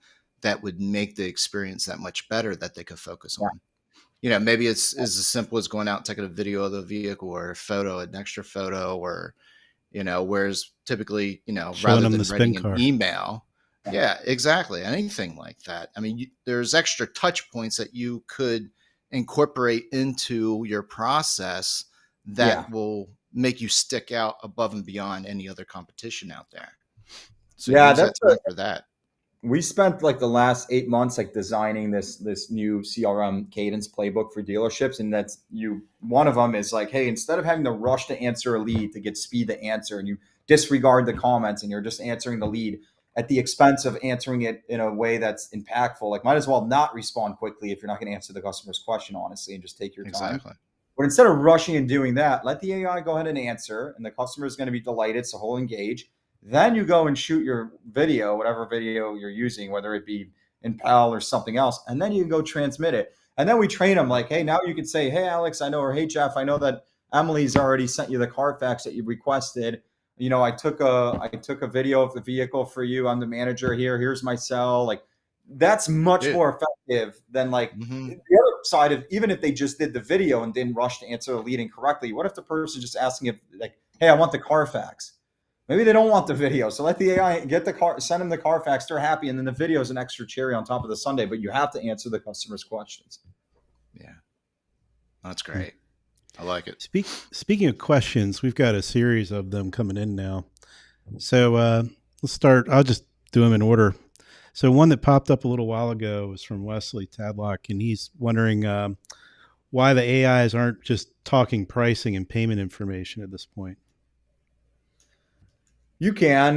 that would make the experience that much better that they could focus Yeah. on. Maybe it's as simple as going out and taking a video of the vehicle or a photo, an extra photo, or, whereas typically, Showing rather them than the writing an SpinCar. email. Yeah, exactly. Anything like that. I mean, there's extra touch points that you could incorporate into your process that will make you stick out above and beyond any other competition out there. So Yeah, use that time for that. we spent like the last 8 months like designing this new CRM cadence playbook for dealerships, and one of them is like, hey, instead of having to rush to answer a lead to get speed to answer, and you disregard the comments and you're just answering the lead at the expense of answering it in a way that's impactful, like might as well not respond quickly if you're not going to answer the customer's question honestly and just take your time. Exactly. But instead of rushing and doing that, let the AI go ahead and answer, and the customer is going to be delighted, so he'll engage. Then you go and shoot your video, whatever video you're using, whether it be Impel or something else, and then you can go transmit it. And then we train them like, hey, now you can say, hey, Alex, I know, or hey, Jeff, I know that Emily's already sent you the Carfax that you requested. I took a video of the vehicle for you. I'm the manager here. Here's my cell. Like, that's much more effective than like the other side of, even if they just did the video and didn't rush to answer the lead incorrectly. What if the person just asking if like, hey, I want the Carfax? Maybe they don't want the video. So let the AI get the car, send them the Carfax. They're happy. And then the video is an extra cherry on top of the sundae, but you have to answer the customer's questions. Yeah. That's great. I like it. Speaking of questions, we've got a series of them coming in now. So let's start. I'll just do them in order. So one that popped up a little while ago was from Wesley Tadlock, and he's wondering why the AIs aren't just talking pricing and payment information at this point. You can.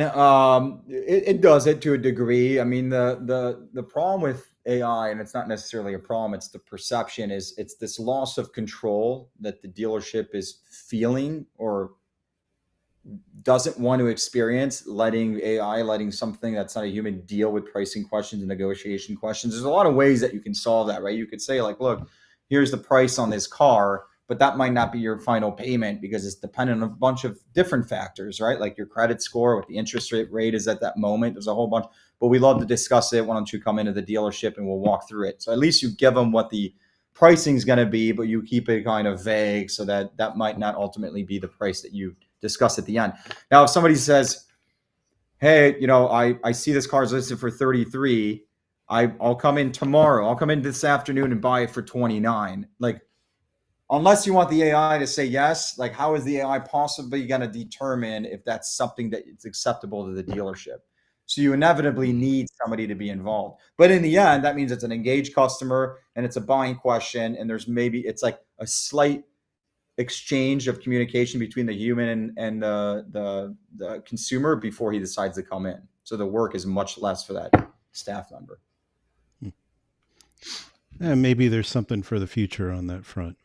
It does it to a degree. I mean, the problem with AI, and it's not necessarily a problem, it's the perception, is it's this loss of control that the dealership is feeling or doesn't want to experience, letting something that's not a human deal with pricing questions and negotiation questions. There's a lot of ways that you can solve that, right? You could say like, look, here's the price on this car, but that might not be your final payment because it's dependent on a bunch of different factors, right? Like your credit score, what the interest rate is at that moment. There's a whole bunch, but we love to discuss it. Why don't you come into the dealership and we'll walk through it? So at least you give them what the pricing is going to be, but you keep it kind of vague so that might not ultimately be the price that you discuss at the end. Now, if somebody says, hey, I see this car is listed for 33, I'll come in tomorrow. I'll come in this afternoon and buy it for 29. Like, unless you want the AI to say yes, like how is the AI possibly going to determine if that's something that is acceptable to the dealership? So you inevitably need somebody to be involved. But in the end, that means it's an engaged customer and it's a buying question. And it's like a slight exchange of communication between the human and the consumer before he decides to come in. So the work is much less for that staff member. And maybe there's something for the future on that front.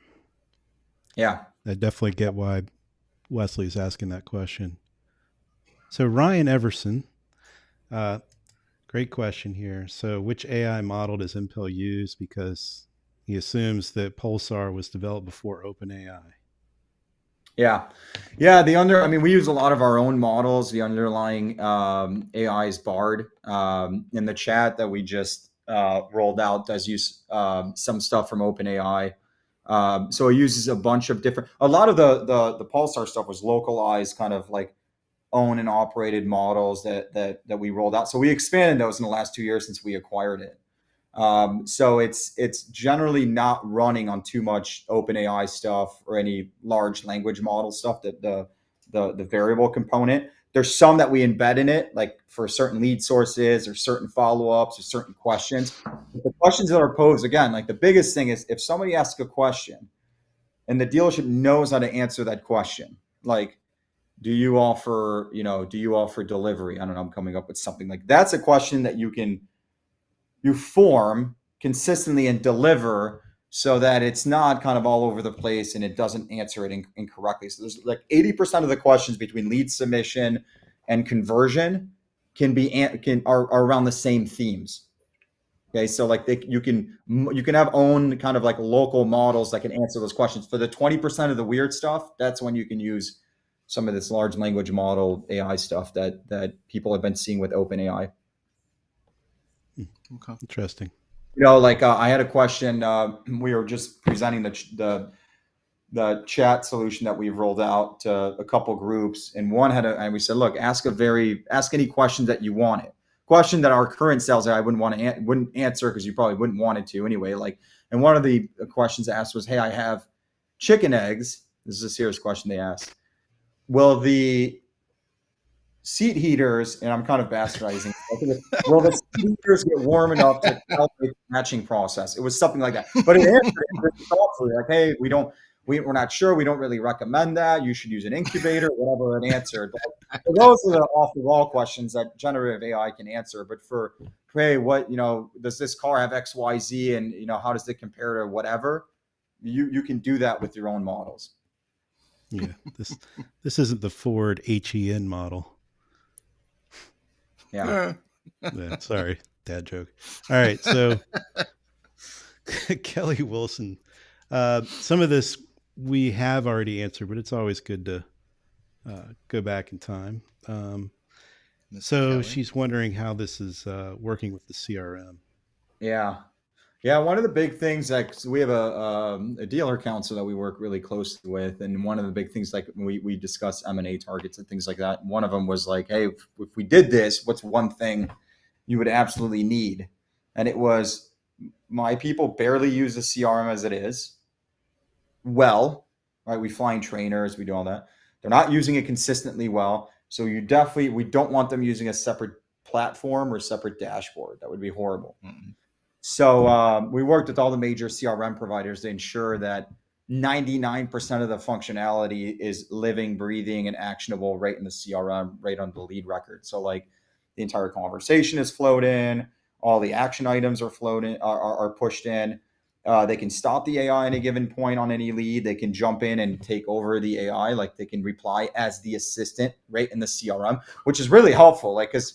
Yeah. I definitely get why Wesley's asking that question. So Ryan Everson, great question here. So which AI model does Impel use? Because he assumes that Pulsar was developed before OpenAI. Yeah. We use a lot of our own models. The underlying AI is Bard. In the chat that we just rolled out does use some stuff from OpenAI. So it uses a lot of the Pulsar stuff was localized, kind of like own and operated models that we rolled out. So we expanded those in the last 2 years since we acquired it. So it's generally not running on too much OpenAI stuff or any large language model stuff, that the variable component. There's some that we embed in it, like for certain lead sources or certain follow-ups or certain questions. But the questions that are posed, again, like the biggest thing is if somebody asks a question and the dealership knows how to answer that question, like, do you offer delivery? I don't know, I'm coming up with something like that's a question that you form consistently and deliver so that it's not kind of all over the place and it doesn't answer it incorrectly. So there's like 80% of the questions between lead submission and conversion are around the same themes. Okay, so like you can have own kind of like local models that can answer those questions. For the 20% of the weird stuff, that's when you can use some of this large language model AI stuff that people have been seeing with OpenAI. Okay. Interesting. Like I had a question. We were just presenting the chat solution that we've rolled out to a couple groups, and and we said, look, ask any question that you wanted. Question that our current sales guy wouldn't answer because you probably wouldn't want it to anyway. Like, and one of the questions asked was, hey, I have chicken eggs. This is a serious question they asked. Will the seat heaters, and I'm kind of bastardizing, will the seat heaters get warm enough to calibrate the matching process? It was something like that. But it answered it really thoughtfully, like, hey, we're not sure. We don't really recommend that. You should use an incubator, whatever it answered. But those are the off-the-wall questions that generative AI can answer. But for, hey, does this car have X, Y, Z, and how does it compare to whatever? You can do that with your own models. Yeah, this isn't the Ford HEN model. Yeah. Yeah, sorry, dad joke. All right, so Kelly Wilson. Some of this we have already answered, but it's always good to go back in time. So Kelly. she's wondering how this is working with the CRM. Yeah. Yeah, one of the big things, like, so we have a dealer council that we work really closely with, and one of the big things, like, we discuss M&A targets and things like that. One of them was like, hey, if we did this, what's one thing you would absolutely need? And it was, my people barely use the CRM as it is. Well, right? We flying trainers, we do all that. They're not using it consistently well. So we don't want them using a separate platform or separate dashboard. That would be horrible. Mm-mm. So we worked with all the major CRM providers to ensure that 99% of the functionality is living, breathing, and actionable right in the CRM, right on the lead record. So like the entire conversation is flowed in, all the action items are flowed in, are pushed in. They can stop the AI at a given point on any lead. They can jump in and take over the AI, like they can reply as the assistant right in the CRM, which is really helpful. Like, because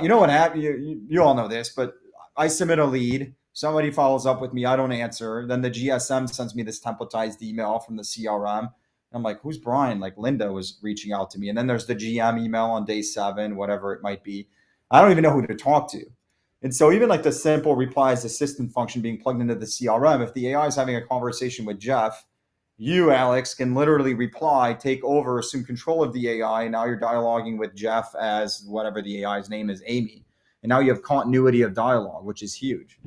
you know what happened, you all know this, but I submit a lead. Somebody follows up with me. I don't answer. Then the GSM sends me this templatized email from the CRM. I'm like, who's Brian? Like, Linda was reaching out to me. And then there's the GM email on day 7, whatever it might be. I don't even know who to talk to. And so even like the simple replies assistant function being plugged into the CRM, if the AI is having a conversation with Jeff, you, Alex, can literally reply, take over, assume control of the AI. And now you're dialoguing with Jeff as whatever the AI's name is, Amy. And now you have continuity of dialogue, which is huge.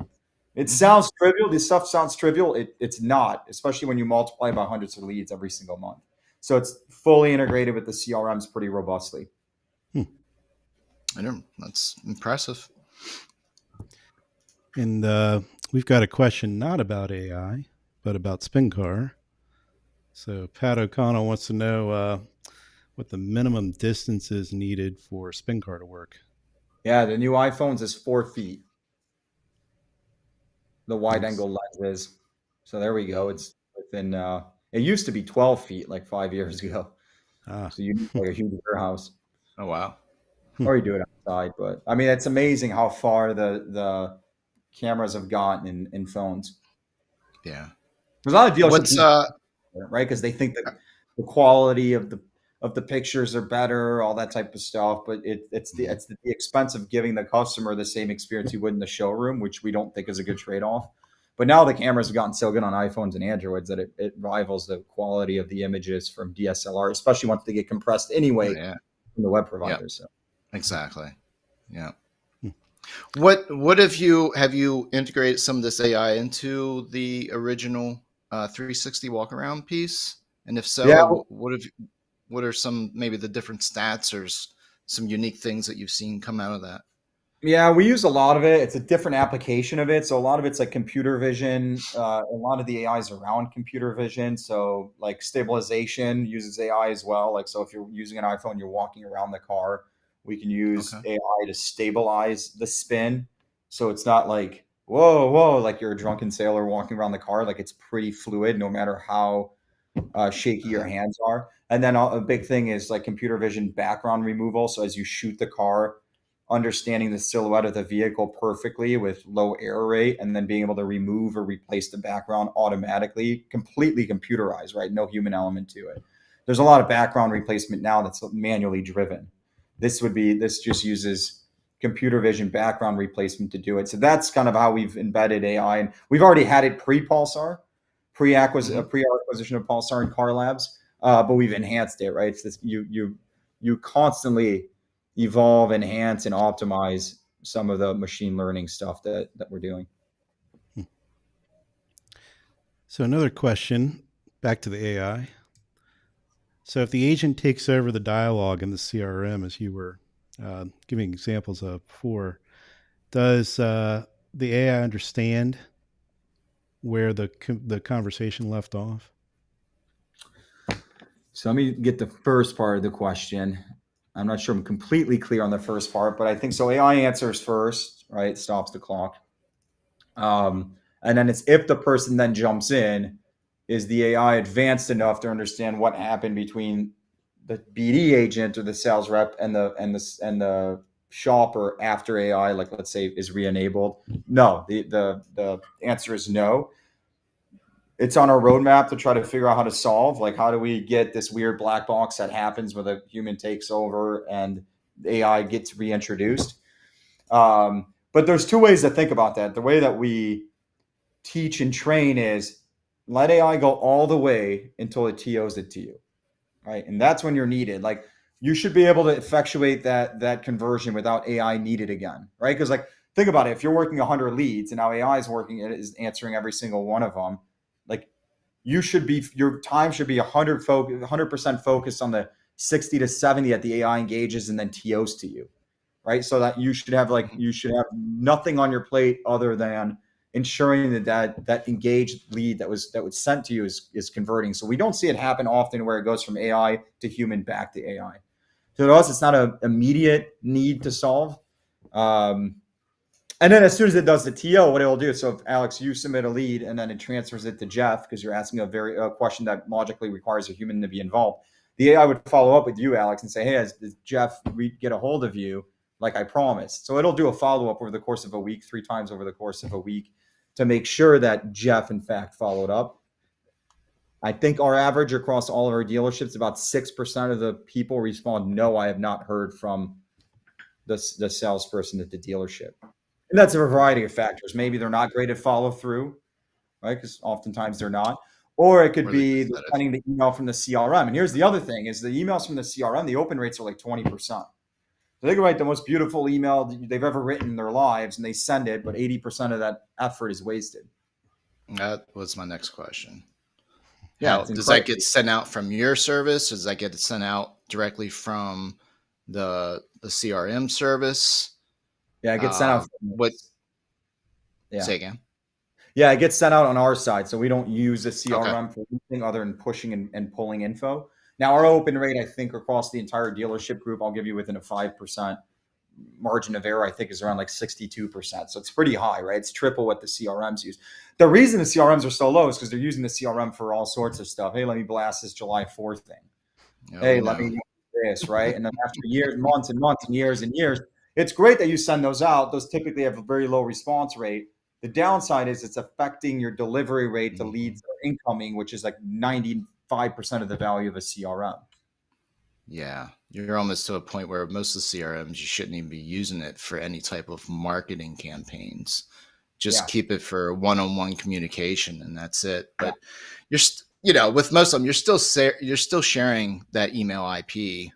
It sounds trivial. This stuff sounds trivial. It's not, especially when you multiply by hundreds of leads every single month. So it's fully integrated with the CRMs pretty robustly. That's impressive. And we've got a question not about AI, but about SpinCar. So Pat O'Connell wants to know what the minimum distance is needed for SpinCar to work. Yeah, the new iPhones is 4 feet. The wide Nice. angle lenses. So there we go. It's within, it used to be 12 feet like 5 years ago. So you need like a huge warehouse. Oh, wow. Or you do it outside. But I mean, it's amazing how far the cameras have gotten in phones. Yeah. There's a lot of dealers, What's right? Because they think that the quality of the pictures are better, all that type of stuff. But it's the expense of giving the customer the same experience you would in the showroom, which we don't think is a good trade-off. But now the cameras have gotten so good on iPhones and Androids that it rivals the quality of the images from DSLR, especially once they get compressed anyway from the web providers. Yep. So. Exactly. Yeah. What have you integrated some of this AI into the original 360 walk around piece? And if so, what are some maybe the different stats or some unique things that you've seen come out of that? Yeah, we use a lot of it. It's a different application of it. So a lot of it's like computer vision. A lot of the AI is around computer vision. So like stabilization uses AI as well. Like, so if you're using an iPhone, you're walking around the car, we can use AI to stabilize the spin. So it's not like whoa, like you're a drunken sailor walking around the car. Like it's pretty fluid, no matter how shaky your hands are. And then a big thing is like computer vision background removal. So as you shoot the car, understanding the silhouette of the vehicle perfectly with low error rate, and then being able to remove or replace the background automatically, completely computerized, right? No human element to it. There's a lot of background replacement now that's manually driven. This just uses computer vision background replacement to do it. So that's kind of how we've embedded AI, and we've already had it pre-Pulsar, Mhm. pre-acquisition of Pulsar and Car Labs, but we've enhanced it, right? It's this, you constantly evolve, enhance, and optimize some of the machine learning stuff that we're doing. So another question, back to the AI. So if the agent takes over the dialogue in the CRM, as you were giving examples of before, does the AI understand where the conversation left off? So let me get the first part of the question. I'm not sure I'm completely clear on the first part, but I think so. AI answers first, right? Stops the clock. And then it's if the person then jumps in, is the AI advanced enough to understand what happened between the BD agent or the sales rep and the shopper after AI, like let's say, is re-enabled? No, the answer is no. It's on our roadmap to try to figure out how to solve, like, how do we get this weird black box that happens when a human takes over and AI gets reintroduced. But there's two ways to think about that. The way that we teach and train is let AI go all the way until it TOs it to you, right? And that's when you're needed. Like you should be able to effectuate that conversion without AI needed again, right? Because like think about it, if you're working 100 leads and now AI is working, it is answering every single one of them. Like your time should be 100% focused on the 60 to 70 that the AI engages and then TOs to you, right? So that Mhm. you should have nothing on your plate other than ensuring that engaged lead that was sent to you is converting. So we don't see it happen often where it goes from AI to human back to AI. So to us, it's not an immediate need to solve. Um, and then as soon as it does the TO, what it'll do, so if Alex, you submit a lead and then it transfers it to Jeff because you're asking a question that logically requires a human to be involved, the AI would follow up with you, Alex, and say, hey, does Jeff get a hold of you like I promised? So it'll do a follow up over the course of a week, 3 times over the course of a week to make sure that Jeff, in fact, followed up. I think our average across all of our dealerships, about 6% of the people respond, no, I have not heard from the salesperson at the dealership. And that's a variety of factors. Maybe they're not great at follow through, right? Because oftentimes they're not. Or it could Or they be just they're said it. sending the email from the CRM. And here's the other thing is the emails from the CRM, the open rates are like 20%. So they can write the most beautiful email they've ever written in their lives and they send it, but 80% of that effort is wasted. That was my next question. Yeah, How it's does that get incredible. sent out from your service? Does that get sent out directly from the CRM service? Yeah, it gets sent out. What Yeah. say again? Yeah, it gets sent out on our side. So we don't use a Okay. CRM for anything other than pushing and pulling info. Now, our open rate, I think, across the entire dealership group, I'll give you within a 5% margin of error, I think, is around like 62%. So it's pretty high, right? It's triple what the CRMs use. The reason the CRMs are so low is because they're using the CRM for all sorts of stuff. Hey, let me blast this July 4th thing. Oh Hey, let no. me do this, right? And then after years, months and months and years, it's great that you send those out. Those typically have a very low response rate. The downside is it's affecting your delivery rate to Mhm. leads that are incoming, which is like 95% of the value of a CRM. Yeah, you're almost to a point where most of the CRMs you shouldn't even be using it for any type of marketing campaigns. Just Yeah, keep it for one-on-one communication, and that's it. yeah, But with most of them, you're still sharing that email IP,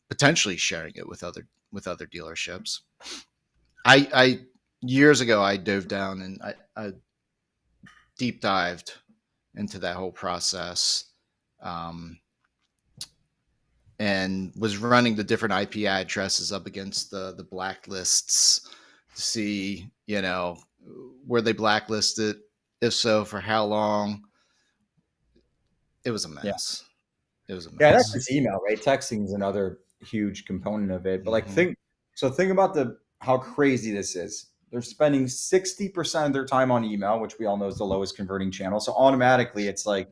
potentially sharing it with other dealerships. I years ago I dove down and I deep dived into that whole process. Um, and was running the different IP addresses up against the blacklists to see, were they blacklisted? If so, for how long? It was a yeah. mess. It was a Yeah, that's mess. Mhm. just email, right? Texting is another huge component of it. But like Hmm. think about the how crazy this is. they're spending 60% of their time on email, which we all know is the lowest converting channel. So automatically it's like,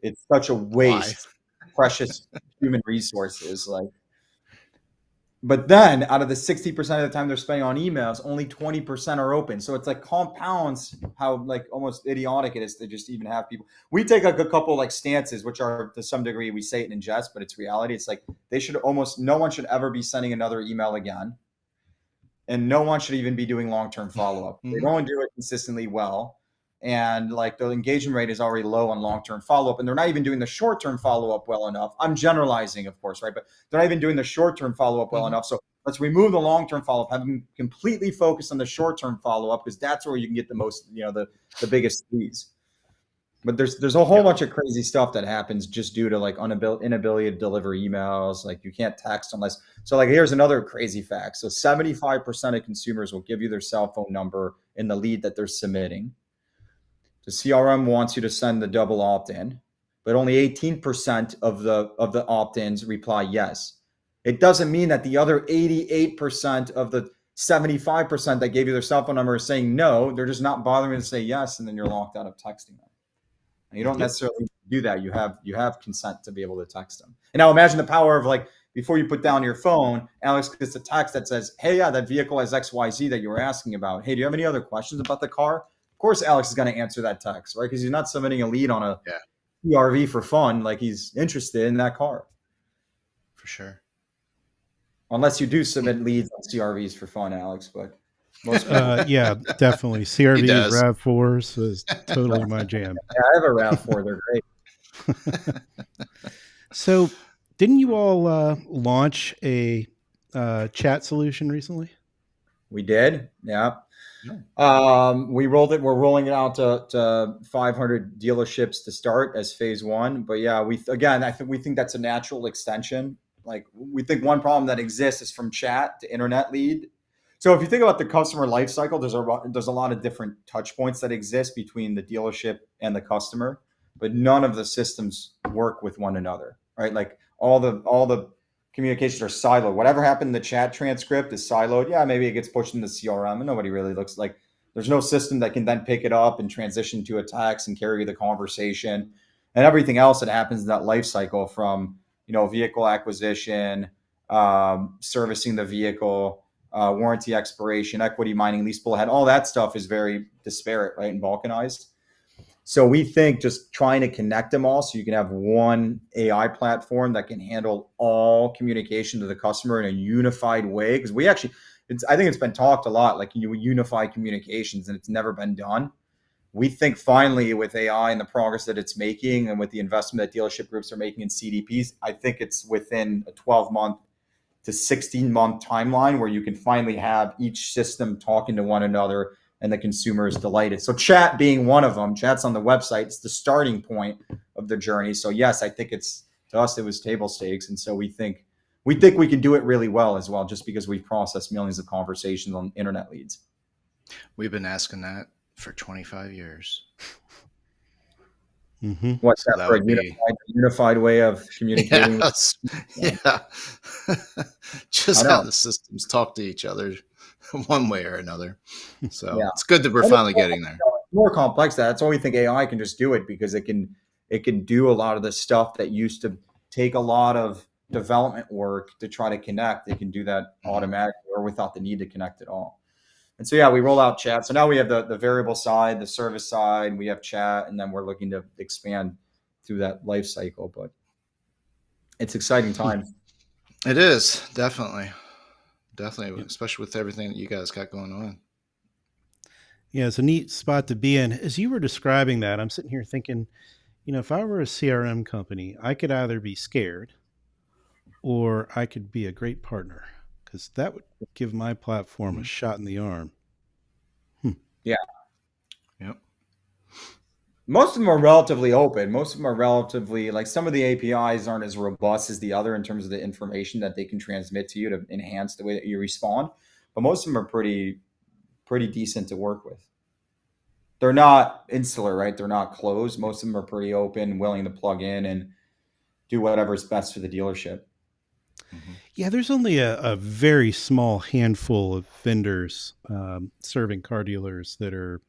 it's such a Why? waste of precious human resources. Like, but then out of the 60% of the time they're spending on emails, only 20% are open. So it's like compounds how like almost idiotic it is to just even have people. We take like a couple like stances, which are to some degree, we say it in jest, but it's reality. It's like they should almost, no one should ever be sending another email again. And no one should even be doing long-term follow-up. They don't do it consistently well. And like the engagement rate is already low on long-term follow-up, and they're not even doing the short-term follow-up well enough. I'm generalizing, of course, right? But they're not even doing the short-term follow-up well enough. So let's remove the long-term follow-up, have them completely focus on the short-term follow-up, because that's where you can get the most, the biggest squeeze. But there's a whole bunch of crazy stuff that happens just due to like inability to deliver emails. Like you can't text unless. So like here's another crazy fact. So 75% of consumers will give you their cell phone number in the lead that they're submitting. The CRM wants you to send the double opt-in, but only 18% of the opt-ins reply yes. It doesn't mean that the other 88% of the 75% that gave you their cell phone number is saying no. They're just not bothering to say yes, and then you're locked out of texting them. And you don't necessarily do that. You have consent to be able to text them. And now imagine the power of like, before you put down your phone, Alex gets a text that says, hey, yeah, that vehicle has XYZ that you were asking about. Hey, do you have any other questions about the car? Of course, Alex is going to answer that text, right? Because he's not submitting a lead on a PRV for fun. Like he's interested in that car. For sure. Unless you do submit leads on CRVs for fun, Alex, but most people. Yeah, definitely. CRVs, RAV4s is totally my jam. Yeah, I have a RAV4. They're great. So didn't you all launch a chat solution recently? We did. Yeah. We rolled it. We're rolling it out to 500 dealerships to start as phase one. But yeah, we think that's a natural extension. Like we think one problem that exists is from chat to internet lead. So if you think about the customer life cycle, there's a lot of different touch points that exist between the dealership and the customer, but none of the systems work with one another, right? Like all the communications are siloed. Whatever happened in the chat transcript is siloed. Yeah, maybe it gets pushed into CRM, and nobody really looks like there's no system that can then pick it up and transition to a text and carry the conversation, and everything else that happens in that life cycle from vehicle acquisition, servicing the vehicle, warranty expiration, equity mining, lease pull ahead, all that stuff is very disparate, right, and balkanized. So we think just trying to connect them all so you can have one AI platform that can handle all communication to the customer in a unified way. Because I think it's been talked a lot, like you unify communications, and it's never been done. We think finally with AI and the progress that it's making and with the investment that dealership groups are making in CDPs, I think it's within a 12-month to 16-month timeline where you can finally have each system talking to one another and the consumer is delighted. So chat being one of them, chat's on the website. It's the starting point of the journey. So yes, I think to us, it was table stakes. And so we think we can do it really well as well, just because we've processed millions of conversations on internet leads. We've been asking that for 25 years. Mm-hmm. What's that for a unified way of communicating? Yeah. Just how the systems talk to each other one way or another. So it's good that we're finally getting there. More complex than that. That's why we think AI can just do it, because it can do a lot of the stuff that used to take a lot of development work to try to connect. It can do that automatically or without the need to connect at all. And so, we roll out chat. So now we have the variable side, the service side, we have chat, and then we're looking to expand through that life cycle. But it's exciting times. It is, definitely, especially with everything that you guys got going on. Yeah, it's a neat spot to be in. As you were describing that, I'm sitting here thinking, if I were a CRM company, I could either be scared or I could be a great partner, because that would give my platform a shot in the arm. Yeah. Yep. Most of them are relatively open. Most of them are relatively, like, some of the APIs aren't as robust as the other in terms of the information that they can transmit to you to enhance the way that you respond. But most of them are pretty decent to work with. They're not insular, right? They're not closed. Most of them are pretty open, willing to plug in and do whatever's best for the dealership. Mhm. Yeah, there's only a very small handful of vendors serving car dealers that are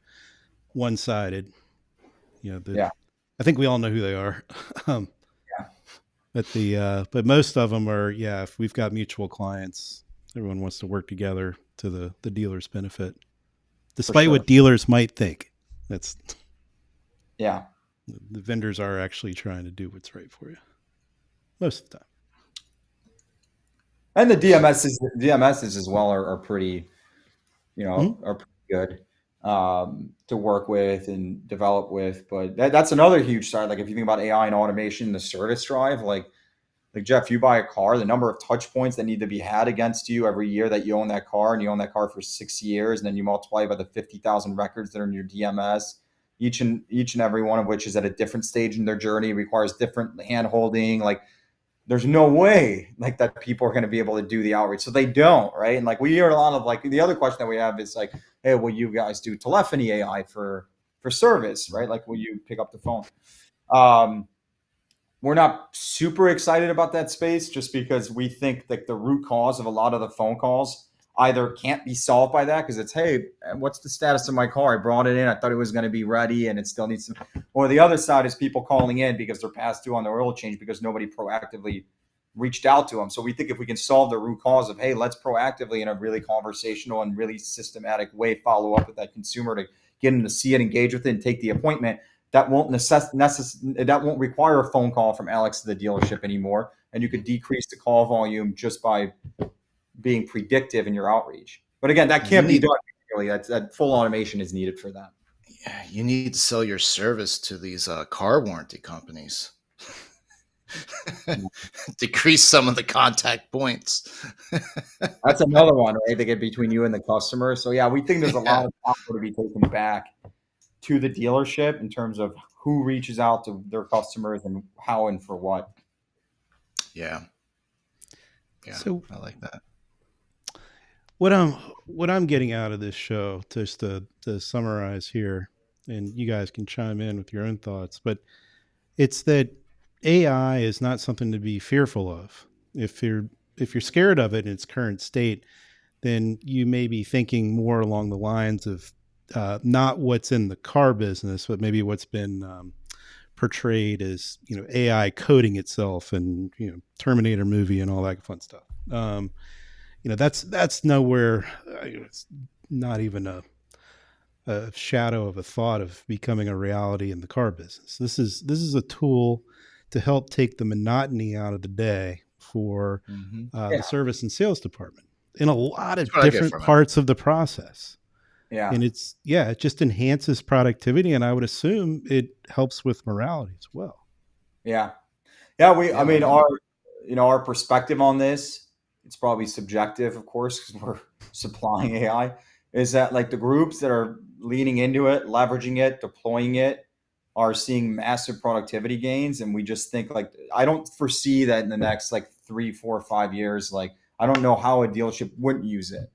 one sided. You know, that Yeah. I think we all know who they are. um, Yeah. but most of them are, yeah, if we've got mutual clients, everyone wants to work together to the dealer's benefit, For despite sure. what dealers might think. That's Yeah. the vendors are actually trying to do what's right for you most of the time. And the DMSs as well are pretty, Mhm. are pretty good to work with and develop with. But that's another huge side. Like if you think about AI and automation, the service drive, like Jeff, you buy a car, the number of touch points that need to be had against you every year that you own that car, and you own that car for 6 years, and then you multiply by the 50,000 records that are in your DMS, each and every one of which is at a different stage in their journey, requires different hand holding. Like there's no way like that people are going to be able to do the outreach, so they don't, right? And like we hear a lot of like the other question that we have is like, hey, will you guys do telephony AI for service, right? Like will you pick up the phone? um we're not super excited about that space just because we think that the root cause of a lot of the phone calls either can't be solved by that because it's, hey, what's the status of my car? I brought it in, I thought it was going to be ready and it still needs some. Or the other side is people calling in because they're past due on their oil change because nobody proactively reached out to them. So we think if we can solve the root cause of, hey, let's proactively in a really conversational and really systematic way follow up with that consumer to get them to see it, engage with it, and take the appointment, that won't require a phone call from Alex to the dealership anymore, and you could decrease the call volume just by being predictive in your outreach. But again, that You can't be need done. Really, that full automation is needed for that. yeah, you need to sell your service to these car warranty companies. Decrease some of the contact points. That's another one, right? They get between you and the customer. So yeah, we think there's a lot Yeah, of power to be taken back to the dealership in terms of who reaches out to their customers and how and for what. yeah, yeah. So I like that. what I'm what I'm getting out of this show, just to summarize here, and you guys can chime in with your own thoughts, but it's that AI is not something to be fearful of. If you're scared of it in its current state, then you may be thinking more along the lines of not what's in the car business, but maybe what's been portrayed as AI coding itself and Terminator movie and all that fun stuff. That's nowhere. It's not even a shadow of a thought of becoming a reality in the car business. This is a tool to help take the monotony out of the day for Hmm. Yeah, the service and sales department in a lot That's of what I get different from it. parts of the process. yeah, And it just enhances productivity, and I would assume it helps with morality as well. yeah. Yeah, I Yeah, mean, 100. our perspective on this, it's probably subjective, of course, because we're supplying AI, is that like the groups that are leaning into it, leveraging it, deploying it, are seeing massive productivity gains. And we just think like, I don't foresee that in the next like 3, 4, 5 years. Like, I don't know how a dealership wouldn't use it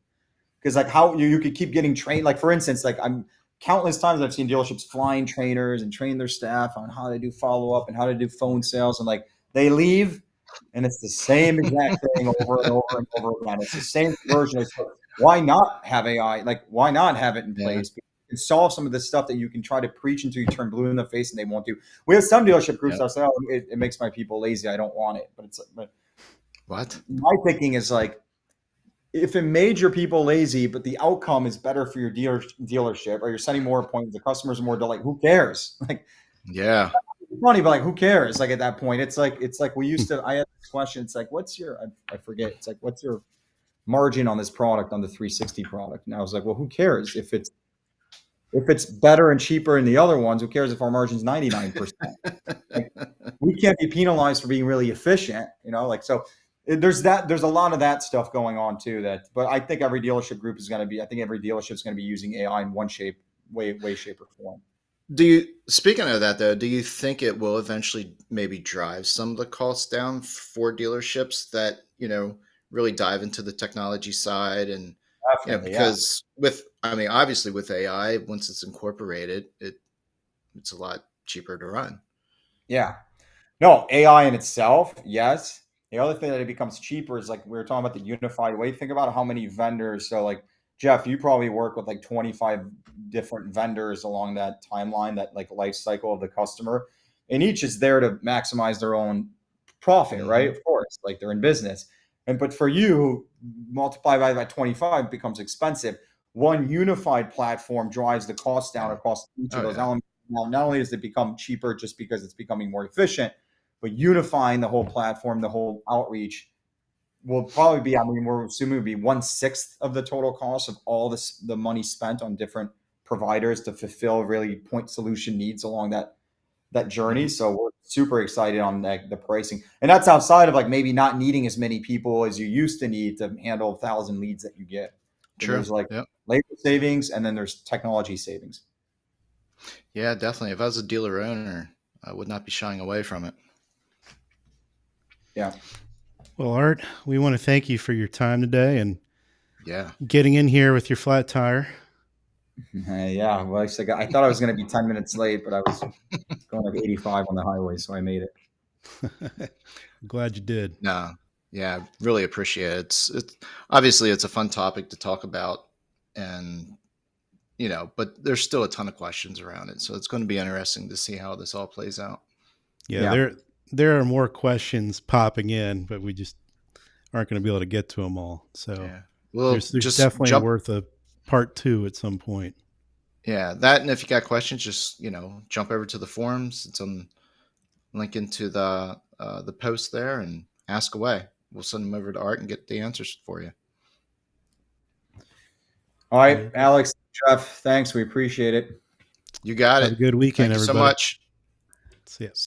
because like how you could keep getting trained. Like for instance, like I'm countless times I've seen dealerships flying trainers and train their staff on how to do follow up and how to do phone sales, and like they leave and it's the same exact thing over and over and over again. It's the same version. So why not have AI? Like why not have it in Yeah. place? And solve some of the stuff that you can try to preach until you turn blue in the face and they won't do. We have some dealership groups Yep. that say, "Oh, it makes my people lazy. I don't want it." But What? my thinking is like if it made your people lazy, but the outcome is better for your dealership, or you're sending more appointments, the customers are more delight. Who cares? Like Yeah. it's funny, but like who cares? Like at that point, it's like we used to. I had this question. It's like, what's your? I forget. It's like, what's your margin on this product on the 360 product? And I was like, well, who cares if it's better and cheaper than the other ones? Who cares if our margin's 99%? Like we can't be penalized for being really efficient, like so there's a lot of that stuff going on too but I think every dealership group is going to be I think every dealership is going to be using AI in one way, shape or form. Do you, speaking of that though, do you think it will eventually maybe drive some of the costs down for dealerships that, really dive into the technology side and, Definitely, yeah. because I mean, obviously with AI, once it's incorporated, it's a lot cheaper to run. Yeah. No, AI in itself, yes. The other thing that it becomes cheaper is like we were talking about the unified way. Think about how many vendors. So like Jeff, you probably work with like 25 different vendors along that timeline, that like life cycle of the customer. And each is there to maximize their own profit, right? Of course, like they're in business. And but for you, multiply by 25 becomes expensive. One unified platform drives the cost down Yeah. across each of Oh, those yeah. elements. Now, not only does it become cheaper just because it's becoming more efficient, but unifying the whole platform, the whole outreach will probably be, I mean, we're assuming it would be 1/6 of the total cost of all this, the money spent on different providers to fulfill really point solution needs along that journey. Mhm. So we're super excited on the pricing. And that's outside of like maybe not needing as many people as you used to need to handle 1,000 leads that you get. So True. there's like Yep. labor savings and then there's technology savings. Yeah, definitely. If I was a dealer owner, I would not be shying away from it. Yeah. Well, Art, we want to thank you for your time today and Yeah. getting in here with your flat tire. Yeah. Well, I thought I was going to be 10 minutes late, but I was going like 85 on the highway. So I made it. Glad you did. No. Yeah, really appreciate it. It's obviously it's a fun topic to talk about, and but there's still a ton of questions around it. So it's going to be interesting to see how this all plays out. Yeah, Yeah. there are more questions popping in, but we just aren't going to be able to get to them all. So Yeah. Well, there's just definitely jump. worth a part 2 at some point. Yeah, that, and if you got questions, just jump over to the forums. It's on link into the post there and ask away. We'll send them over to Art and get the answers for you. All right, Alex, Jeff, thanks. We appreciate it. You got Have it. a good weekend, Thank you so everybody. much. See ya.